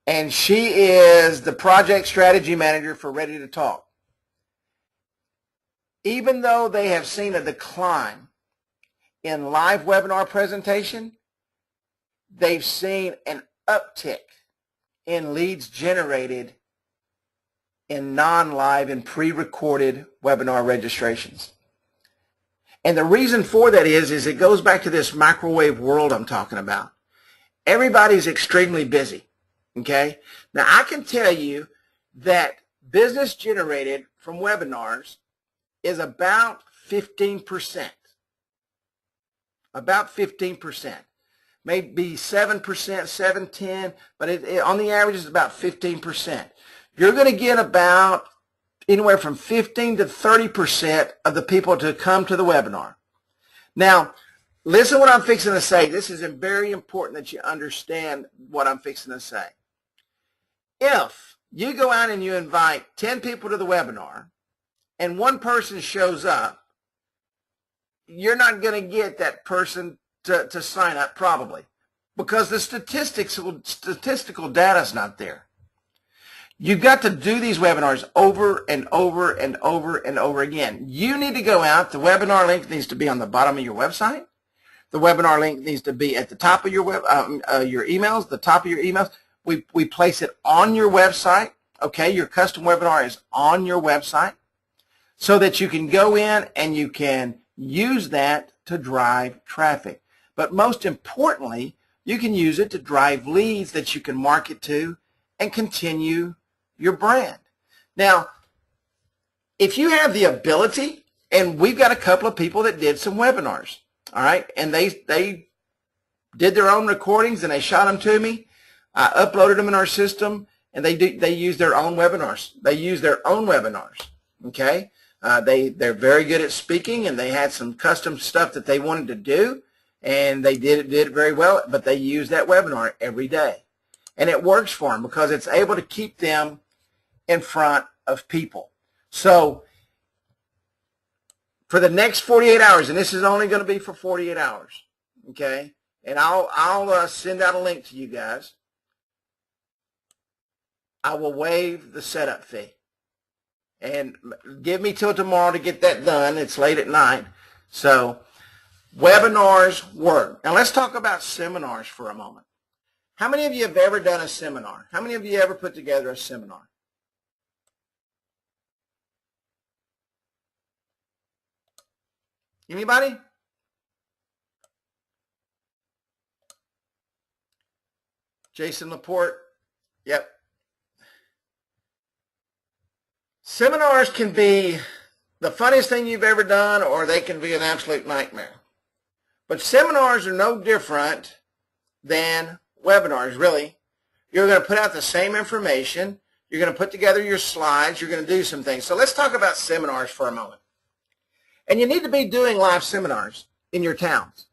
and she is the project strategy manager for Ready to Talk. Even though they have seen a decline in live webinar presentation, they've seen an uptick in leads generated in non-live and pre-recorded webinar registrations. And the reason for that is it goes back to this microwave world I'm talking about. Everybody's extremely busy, okay? Now, I can tell you that business generated from webinars is about 15%. About 15%. Maybe 7%, 7, 10, but on the average it's about 15%. You're going to get about anywhere from 15 to 30% of the people to come to the webinar. Now, listen what I'm fixing to say. This is very important that you understand what I'm fixing to say. If you go out and you invite 10 people to the webinar and one person shows up, you're not going to get that person to sign up probably because the statistical data is not there. You've got to do these webinars over and over and over and over again. You need to go out. The webinar link needs to be on the bottom of your website. The webinar link needs to be at the top of your your emails, the top of your emails. We place it on your website. Okay, your custom webinar is on your website so that you can go in and you can use that to drive traffic. But most importantly, you can use it to drive leads that you can market to and continue your brand. Now, if you have the ability, and we've got a couple of people that did some webinars, all right, and they did their own recordings and they shot them to me. I uploaded them in our system, and they use their own webinars. They use their own webinars, okay? They're very good at speaking, and they had some custom stuff that they wanted to do, and they did it very well, but they use that webinar every day. And it works for them because it's able to keep them in front of people. So for the next 48 hours, and this is only going to be for 48 hours, okay? And I'll send out a link to you guys. I will waive the setup fee. And give me till tomorrow to get that done. It's late at night. So webinars work. Now let's talk about seminars for a moment. How many of you have ever done a seminar? How many of you ever put together a seminar? Anybody? Jason Laporte? Yep. Seminars can be the funniest thing you've ever done, or they can be an absolute nightmare. But seminars are no different than webinars, really. You're going to put out the same information. You're going to put together your slides. You're going to do some things. So let's talk about seminars for a moment. And you need to be doing live seminars in your towns.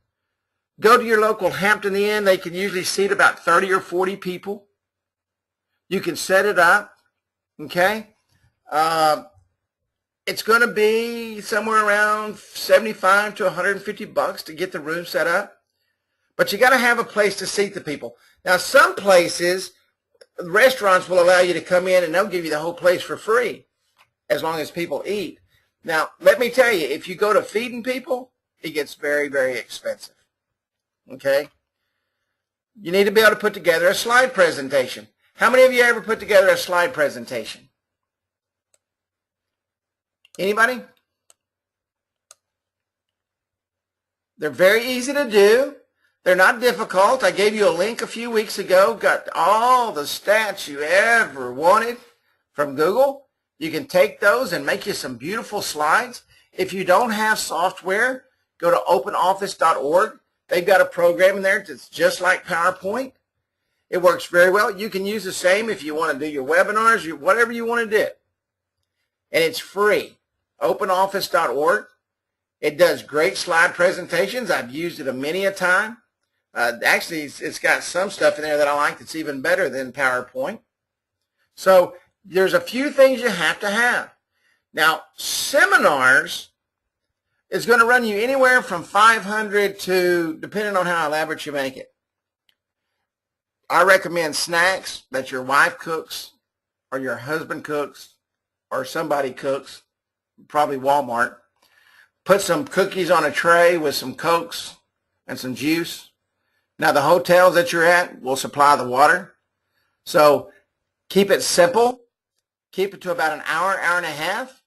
Go to your local Hampton Inn. They can usually seat about 30 or 40 people. You can set it up, okay? It's going to be somewhere around $75 to $150 to get the room set up. But you got to have a place to seat the people. Now, some places, restaurants will allow you to come in and they'll give you the whole place for free as long as people eat. Now, let me tell you, if you go to feeding people, it gets very, very expensive. Okay? You need to be able to put together a slide presentation. How many of you ever put together a slide presentation? Anybody? They're very easy to do. They're not difficult. I gave you a link a few weeks ago, got all the stats you ever wanted from Google. You can take those and make you some beautiful slides. If you don't have software, go to openoffice.org. They've got a program in there that's just like PowerPoint. It works very well. You can use the same if you want to do your webinars, whatever you want to do. And it's free. Openoffice.org. It does great slide presentations. I've used it many a time. Actually, it's got some stuff in there that I like that's even better than PowerPoint. So there's a few things you have to have. Now, seminars is going to run you anywhere from $500 to, depending on how elaborate you make it. I recommend snacks that your wife cooks or your husband cooks or somebody cooks, probably Walmart. Put some cookies on a tray with some Cokes and some juice. Now, the hotels that you're at will supply the water. So keep it simple. Keep it to about an hour, hour and a half.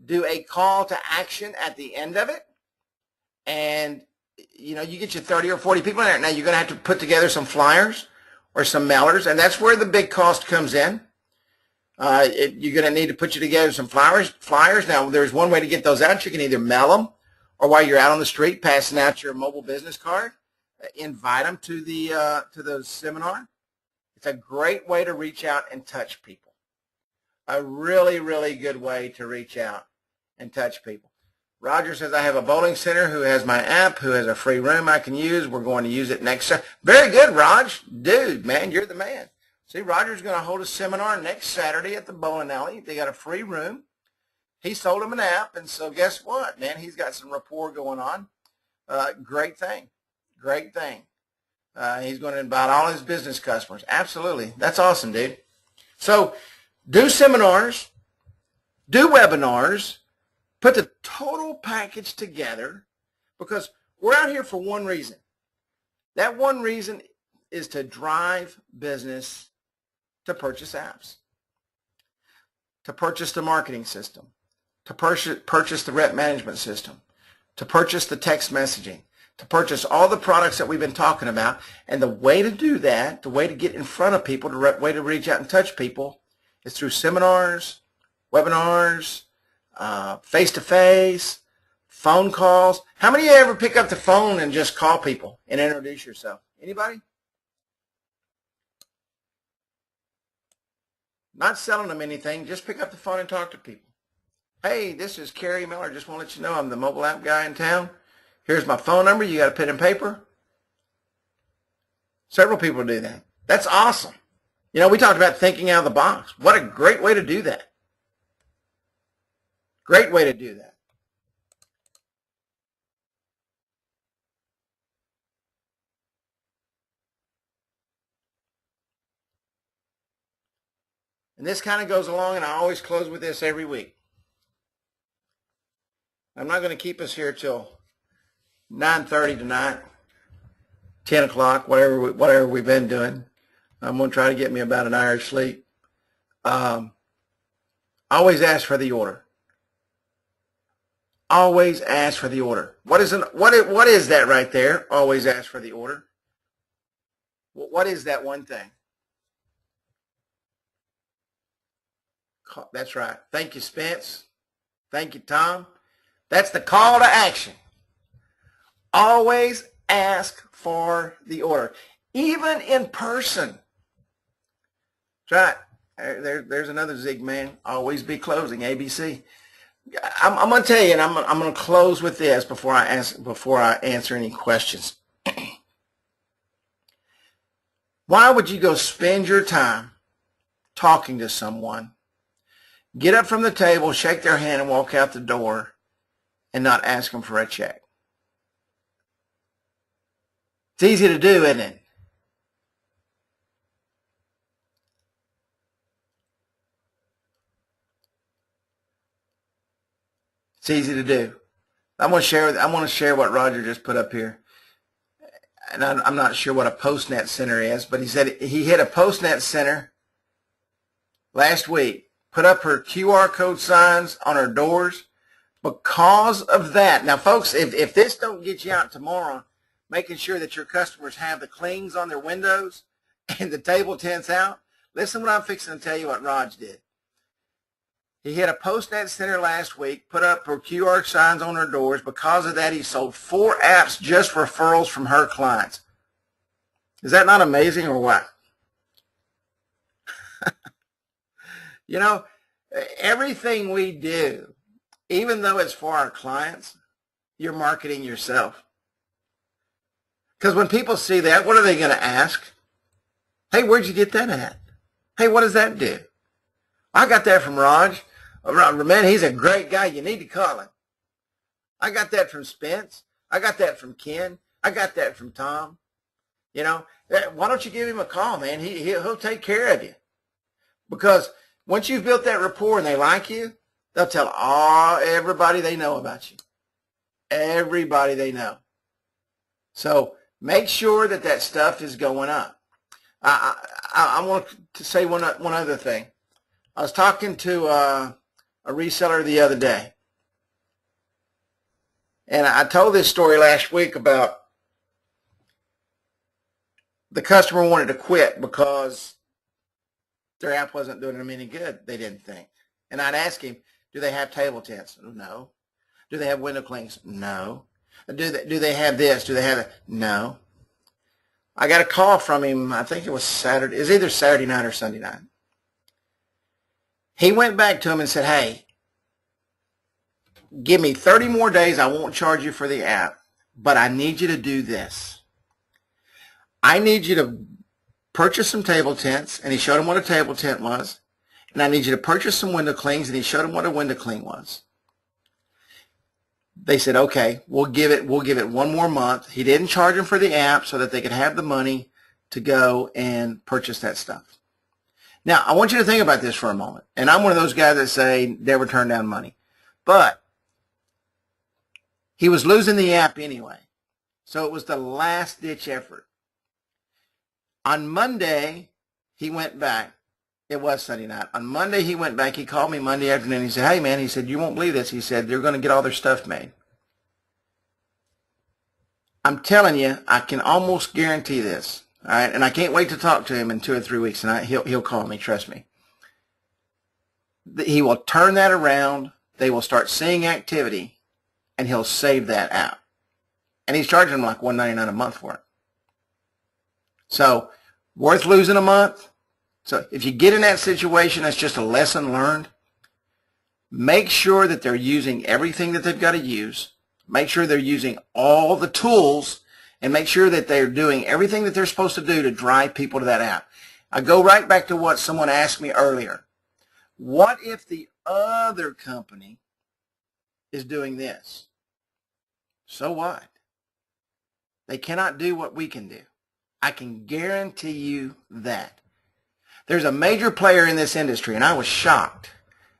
Do a call to action at the end of it. And, you get your 30 or 40 people in there. Now, you're going to have to put together some flyers or some mailers, and that's where the big cost comes in. You're going to need to put together some flyers. Now, there's one way to get those out. You can either mail them, or while you're out on the street passing out your mobile business card, invite them to the seminar. It's a great way to reach out and touch people. A really, really good way to reach out and touch people. Roger says, I have a bowling center who has my app, who has a free room I can use. We're going to use it next Saturday. Very good, Raj. Dude, man, you're the man. See, Roger's going to hold a seminar next Saturday at the bowling alley. They got a free room. He sold him an app, and so guess what, man? He's got some rapport going on. Great thing. Great thing. He's going to invite all his business customers. Absolutely. That's awesome, dude. So do seminars, do webinars, put the total package together, because we're out here for one reason. That one reason is to drive business to purchase apps, to purchase the marketing system, to purchase the rep management system, to purchase the text messaging, to purchase all the products that we've been talking about. And the way to do that, the way to get in front of people, the way to reach out and touch people is through seminars, webinars, face-to-face, phone calls. How many of you ever pick up the phone and just call people and introduce yourself? Anybody? Not selling them anything. Just pick up the phone and talk to people. Hey, this is Kerry Miller. Just want to let you know I'm the mobile app guy in town. Here's my phone number. You got a pen and paper? Several people do that. That's awesome. We talked about thinking out of the box. What a great way to do that. Great way to do that. And this kind of goes along, and I always close with this every week. I'm not going to keep us here till 9:30 tonight, 10 o'clock, whatever we've been doing. I'm going to try to get me about an hour's sleep. Always ask for the order. Always ask for the order. What is that right there? Always ask for the order. What is that one thing? That's right. Thank you, Spence. Thank you, Tom. That's the call to action. Always ask for the order, even in person. That's right. There's another zig, man. Always be closing. ABC. I'm going to tell you, and I'm going to close with this before I answer any questions. Why would you go spend your time talking to someone, get up from the table, shake their hand, and walk out the door, and not ask them for a check? It's easy to do, isn't it? It's easy to do. I want to share what Roger just put up here. And I'm not sure what a PostNet center is, but he said he hit a PostNet center last week, put up her QR code signs on her doors, because of that. Now, folks, if this don't get you out tomorrow, making sure that your customers have the clings on their windows and the table tents out, listen what I'm fixing to tell you what Raj did. He had a postnet center last week, put up her QR signs on her doors. Because of that, he sold 4 apps just referrals from her clients. Is that not amazing or what? You know, everything we do, even though it's for our clients, you're marketing yourself. Because when people see that, what are they going to ask? Hey, where'd you get that at? Hey, what does that do? I got that from Raj. Man, he's a great guy. You need to call him. I got that from Spence. I got that from Ken. I got that from Tom. You know, why don't you give him a call, man? He'll take care of you. Because once you've built that rapport and they like you, they'll tell everybody they know about you. Everybody they know. So make sure that that stuff is going up. I want to say one other thing. I was talking to a reseller the other day, and I told this story last week about the customer wanted to quit because their app wasn't doing them any good, they didn't think. And I'd ask him, do they have table tents? No. Do they have window clings? No. Do they have this? Do they have that? No. I got a call from him, I think it was Saturday. It was either Saturday night or Sunday night. He went back to him and said, hey, give me 30 more days. I won't charge you for the app, but I need you to do this. I need you to purchase some table tents, and he showed him what a table tent was. And I need you to purchase some window clings, and he showed him what a window cling was. They said, okay, we'll give it 1 more month. He didn't charge them for the app so that they could have the money to go and purchase that stuff. Now, I want you to think about this for a moment. And I'm one of those guys that say never turn down money. But he was losing the app anyway. So it was the last-ditch effort. On Monday, he went back. It was Sunday night. On Monday, he went back. He called me Monday afternoon. He said, hey, man, he said, you won't believe this. He said, they're going to get all their stuff made. I'm telling you, I can almost guarantee this. All right, and I can't wait to talk to him in 2 or 3 weeks, and he'll call me, trust me. He will turn that around. They will start seeing activity, and he'll save that app. And he's charging them like $199 a month for it. So, worth losing a month? So if you get in that situation, that's just a lesson learned. Make sure that they're using everything that they've got to use. Make sure they're using all the tools, and make sure that they're doing everything that they're supposed to do to drive people to that app. I go right back to what someone asked me earlier. What if the other company is doing this? So what? They cannot do what we can do. I can guarantee you that. There's a major player in this industry, and I was shocked.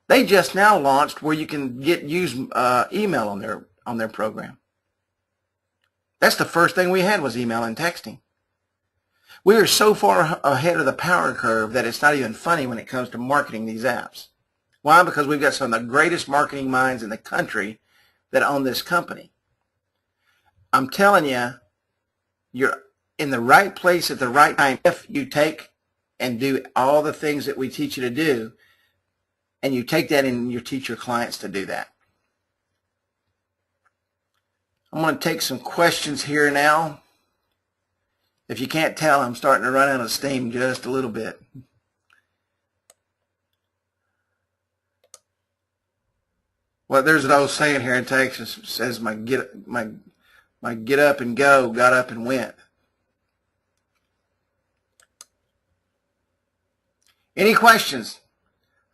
They just now launched where you can use email on their program. That's the first thing we had was email and texting. We are so far ahead of the power curve that it's not even funny when it comes to marketing these apps. Why? Because we've got some of the greatest marketing minds in the country that own this company. I'm telling you, you're in the right place at the right time if you take and do all the things that we teach you to do, and you take that and you teach your clients to do that. I'm going to take some questions here now. If you can't tell, I'm starting to run out of steam just a little bit. Well, there's an old saying here in Texas that says my get up and go got up and went. Any questions?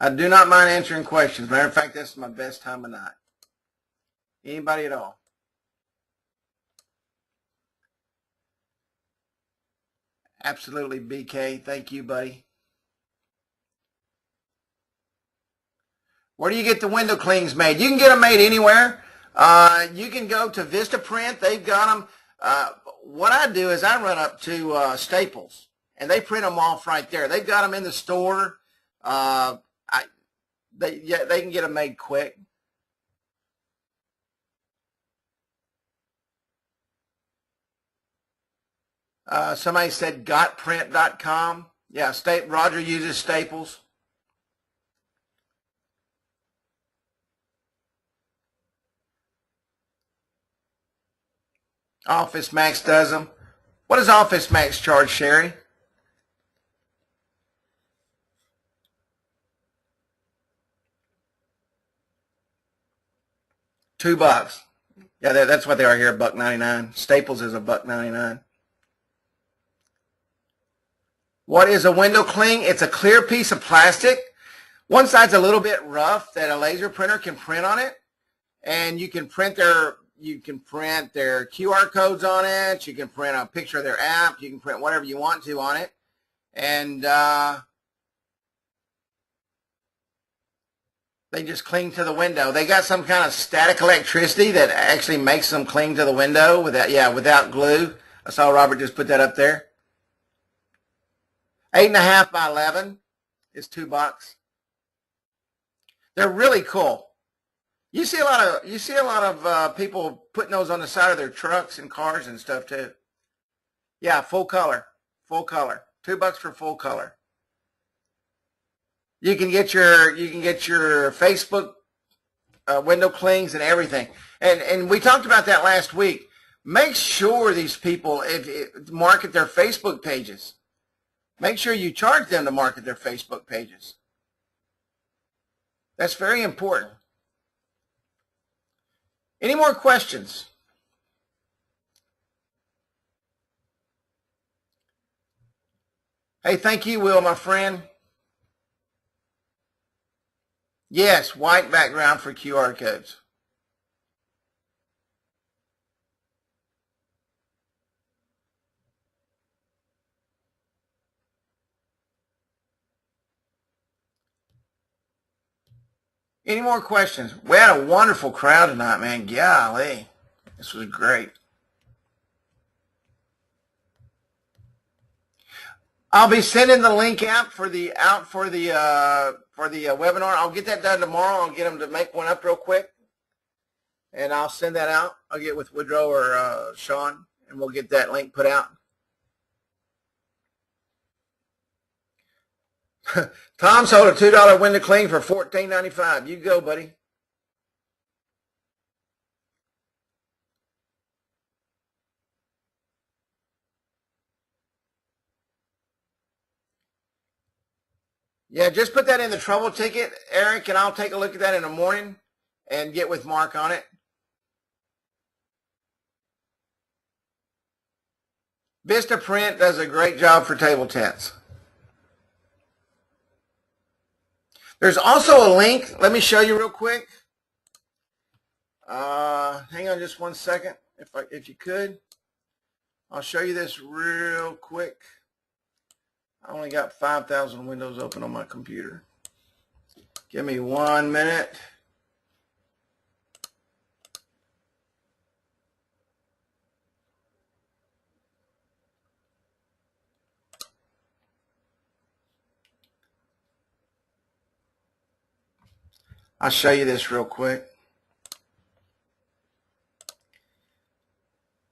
I do not mind answering questions. Matter of fact, this is my best time of night. Anybody at all? Absolutely, BK. Thank you, buddy. Where do you get the window clings made? You can get them made anywhere. You can go to Vistaprint. They've got them. What I do is I run up to Staples, and they print them off right there. They've got them in the store. They can get them made quick. Somebody said gotprint.com. Yeah, Roger uses Staples. Office Max does them. What does Office Max charge, Sherry? $2. Yeah, that's what they are here, $1.99. Staples is $1.99. What is a window cling? It's a clear piece of plastic. One side's a little bit rough that a laser printer can print on it, and you can print their QR codes on it. You can print a picture of their app. You can print whatever you want to on it, and they just cling to the window. They got some kind of static electricity that actually makes them cling to the window without glue. I saw Robert just put that up there. 8.5 by 11 is $2. They're really cool. You see a lot of people putting those on the side of their trucks and cars and stuff too. Yeah, full color. $2 for full color. You can get your Facebook window clings and everything. And we talked about that last week. Make sure these people market their Facebook pages. Make sure you charge them to market their Facebook pages. That's very important. Any more questions? Hey, thank you, Will, my friend. Yes, white background for QR codes. Any more questions? We had a wonderful crowd tonight, man. Golly, this was great. I'll be sending the link out for the webinar. I'll get that done tomorrow. I'll get them to make one up real quick, and I'll send that out. I'll get with Woodrow or Sean, and we'll get that link put out. Tom sold a $2 window cling for $14.95. You go, buddy. Yeah, just put that in the trouble ticket, Eric, and I'll take a look at that in the morning and get with Mark on it. Vistaprint does a great job for table tents. There's also a link. Let me show you real quick. Hang on just one second, if you could. I'll show you this real quick. I only got 5,000 windows open on my computer. Give me 1 minute. I'll show you this real quick.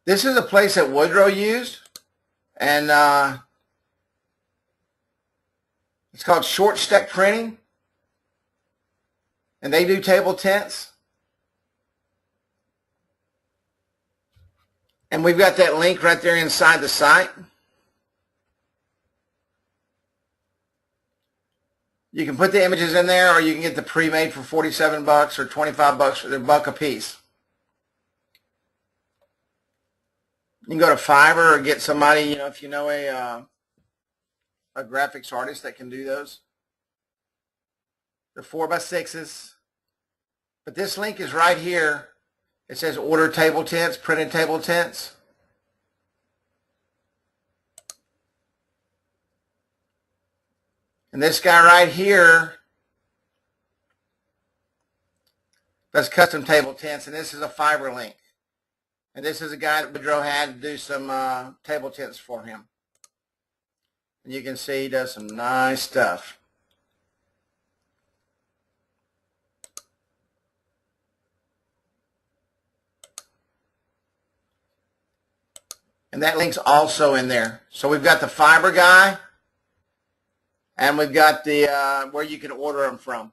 This is a place that Woodrow used, and it's called Short Step Printing, and they do table tents. And we've got that link right there inside the site. You can put the images in there, or you can get the pre-made for $47 or $25 for their $1 a piece. You can go to Fiverr or get somebody, if you know a graphics artist that can do those. They're 4x6s. But this link is right here. It says order table tents, printed table tents. And this guy right here does custom table tents, and this is a Fiverr link. And this is a guy that Woodrow had to do some table tents for him. And you can see he does some nice stuff. And And that link's also in there. So we've got the fiber guy, and we've got the where you can order them from.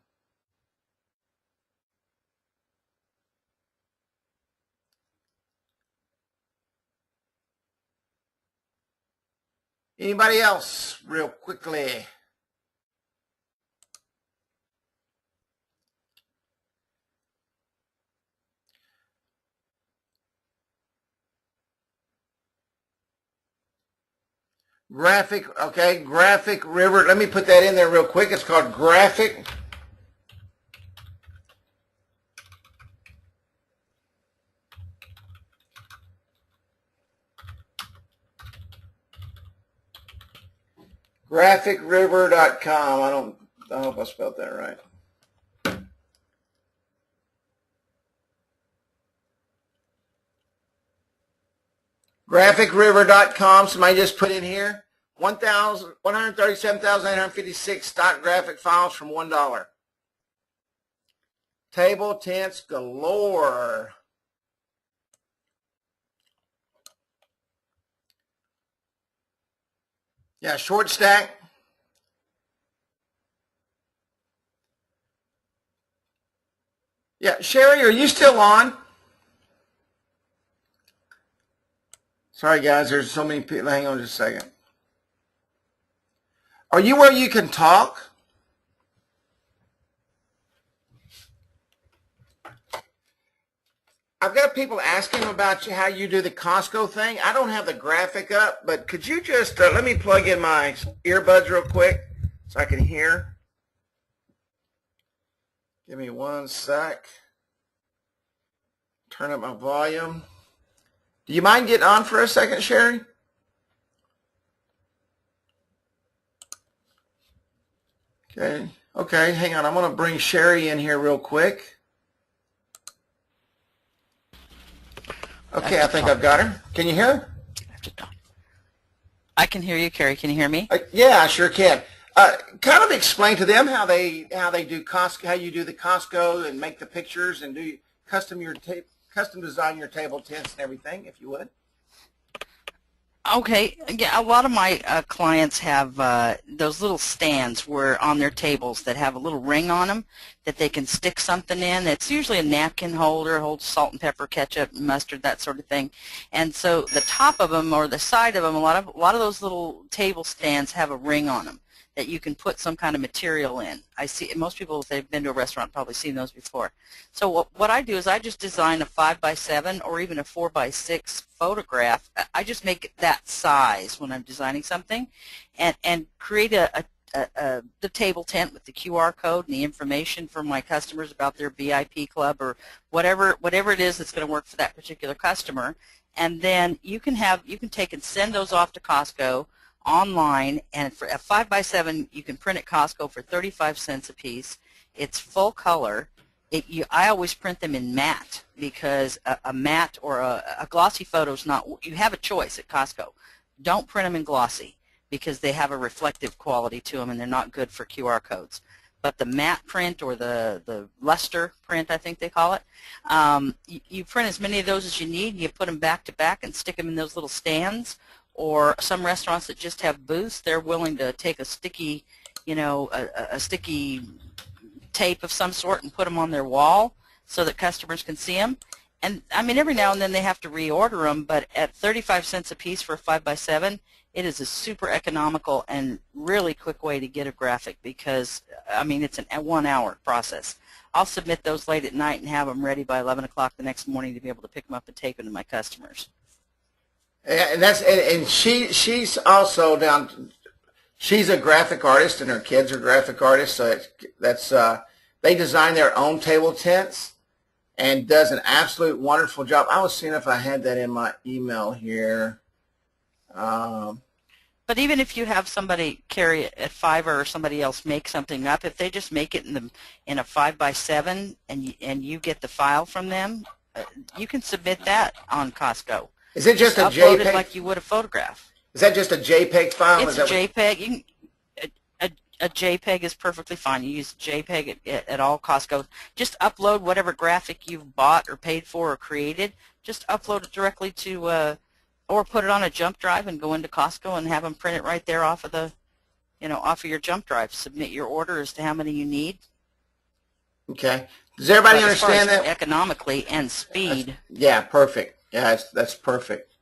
Anybody else, real quickly? Graphic, okay, Graphic River. Let me put that in there real quick. It's called Graphic. GraphicRiver.com. I hope I spelled that right. GraphicRiver.com. Somebody just put in here 137,856 stock graphic files from $1. Table tents galore. Yeah, short stack. Yeah, Sherry, are you still on? Sorry, guys, there's so many people. Hang on just a second. Are you where you can talk? I've got people asking about how you do the Costco thing. I don't have the graphic up, but could you just let me plug in my earbuds real quick so I can hear? Give me one sec. Turn up my volume. Do you mind getting on for a second, Sherry? Okay, hang on. I'm going to bring Sherry in here real quick. Okay, I think I've got her. Can you hear her? I can hear you, Carrie. Can you hear me? Yeah, I sure can. Kind of explain to them how they do Costco, how you do the Costco and make the pictures and do custom design your table tents and everything, if you would. Okay. Yeah, a lot of my clients have those little stands where on their tables that have a little ring on them that they can stick something in. It's usually a napkin holder, holds salt and pepper, ketchup, mustard, that sort of thing. And so the top of them or the side of them, a lot of those little table stands have a ring on them that you can put some kind of material in. I see most people, if they've been to a restaurant, probably seen those before. So what I do is I just design a 5x7 or even a 4x6 photograph. I just make it that size when I'm designing something, and create the table tent with the QR code and the information for my customers about their VIP club or whatever it is that's going to work for that particular customer. And then you can take and send those off to Costco online, and for a 5x7 you can print at Costco for 35 cents a piece. It's full color. I always print them in matte because a matte or a glossy photo is not, you have a choice at Costco. Don't print them in glossy because they have a reflective quality to them and they're not good for QR codes. But the matte print or the luster print, I think they call it, you print as many of those as you need and you put them back to back and stick them in those little stands. Or some restaurants that just have booths, they're willing to take a sticky, a sticky tape of some sort and put them on their wall so that customers can see them. And I mean, every now and then they have to reorder them, but at 35 cents a piece for a 5x7, it is a super economical and really quick way to get a graphic because, I mean, it's a 1 hour process. I'll submit those late at night and have them ready by 11 o'clock the next morning to be able to pick them up and take them to my customers. And she's also down. She's a graphic artist, and her kids are graphic artists. So they design their own table tents, and does an absolute wonderful job. I was seeing if I had that in my email here. But even if you have somebody carry it at Fiverr or somebody else make something up, if they just make it in a 5x7 and you get the file from them, you can submit that on Costco. Is it just a JPEG? JPEG? Like you would a photograph. Is that just a JPEG file? It's a JPEG. A JPEG is perfectly fine. You use JPEG at all Costco. Just upload whatever graphic you've bought or paid for or created. Just upload it directly to or put it on a jump drive and go into Costco and have them print it right there off of the, off of your jump drive. Submit your order as to how many you need. Okay. Does everybody But understand as far as that? economically and speed. Yeah, perfect. Yeah, that's perfect.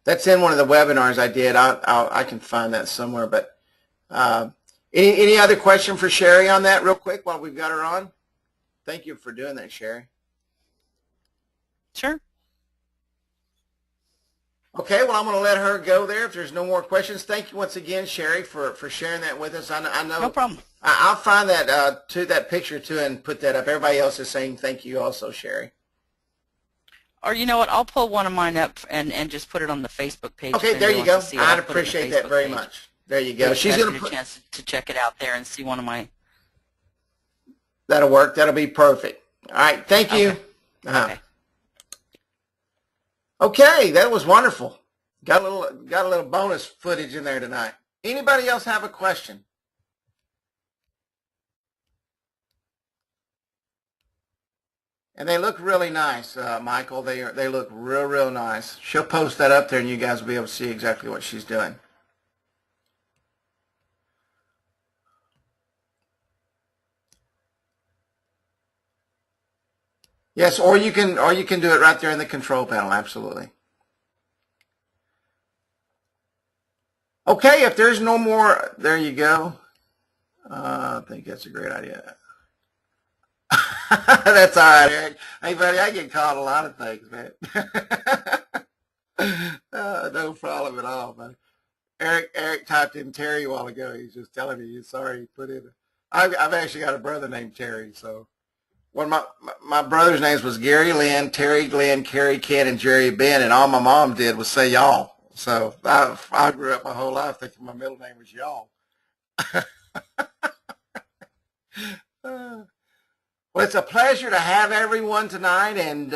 That's in one of the webinars I did. I can find that somewhere. But any other question for Sherry on that real quick while we've got her on? Thank you for doing that, Sherry. Sure. Okay, well, I'm going to let her go there if there's no more questions. Thank you once again, Sherry, for sharing that with us. I know. No problem. I'll find that that picture too and put that up. Everybody else is saying thank you also, Sherry. Or you know what? I'll pull one of mine up and just put it on the Facebook page. Okay, there you go. I'd appreciate that very much. There you go. She's going to put a chance to check it out there and see one of my. That'll work. That'll be perfect. All right. Thank you. Okay. Okay, that was wonderful. Got a little bonus footage in there tonight. Anybody else have a question? And they look really nice, Michael. They look real nice. She'll post that up there, and you guys will be able to see exactly what she's doing. Yes, or you can do it right there in the control panel. Absolutely. Okay, if there's no more, there you go. I think that's a great idea. That's all right, Eric. Hey, buddy, I get called a lot of things, man. No problem at all, man. Eric typed in Terry a while ago. He's just telling me he's sorry he put in. I've actually got a brother named Terry, so. One of my brother's names was Gary Lynn, Terry Glenn, Kerry Ken, and Jerry Ben, and all my mom did was say y'all. So I grew up my whole life thinking my middle name was y'all. Well, it's a pleasure to have everyone tonight, and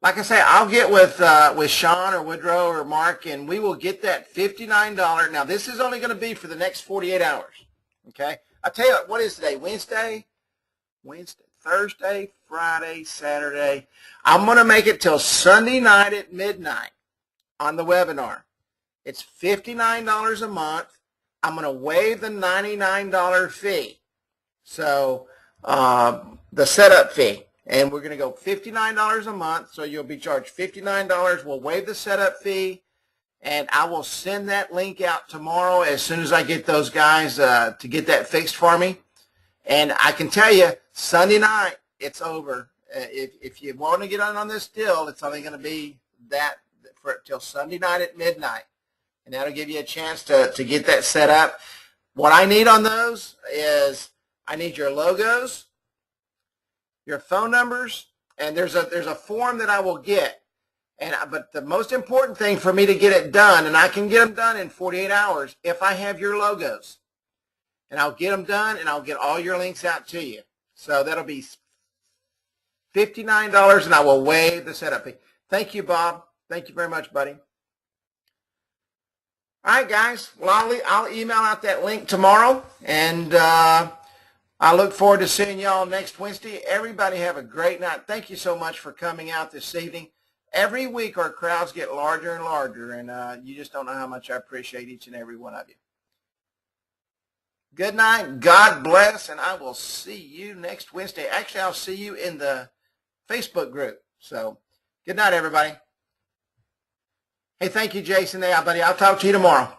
like I say, I'll get with Sean or Woodrow or Mark, and we will get that $59. Now, this is only going to be for the next 48 hours. Okay, I'll tell you what is today? Wednesday, Thursday, Friday, Saturday. I'm going to make it till Sunday night at midnight on the webinar. It's $59 a month. I'm going to waive the $99 fee. So the setup fee. And we're going to go $59 a month. So you'll be charged $59. We'll waive the setup fee. And I will send that link out tomorrow as soon as I get those guys to get that fixed for me. And I can tell you, Sunday night, it's over. If you want to get on this deal, it's only going to be that for till Sunday night at midnight. And that'll give you a chance to get that set up. What I need on those is I need your logos, your phone numbers, and there's a form that I will get. But the most important thing for me to get it done, and I can get them done in 48 hours if I have your logos. And I'll get them done, and I'll get all your links out to you. So that'll be $59, and I will waive the setup fee. Thank you, Bob. Thank you very much, buddy. All right, guys. Well, I'll email out that link tomorrow, and I look forward to seeing y'all next Wednesday. Everybody have a great night. Thank you so much for coming out this evening. Every week our crowds get larger and larger, and you just don't know how much I appreciate each and every one of you. Good night. God bless, and I will see you next Wednesday. Actually, I'll see you in the Facebook group. So, good night, everybody. Hey, thank you, Jason. Hey, buddy. I'll talk to you tomorrow.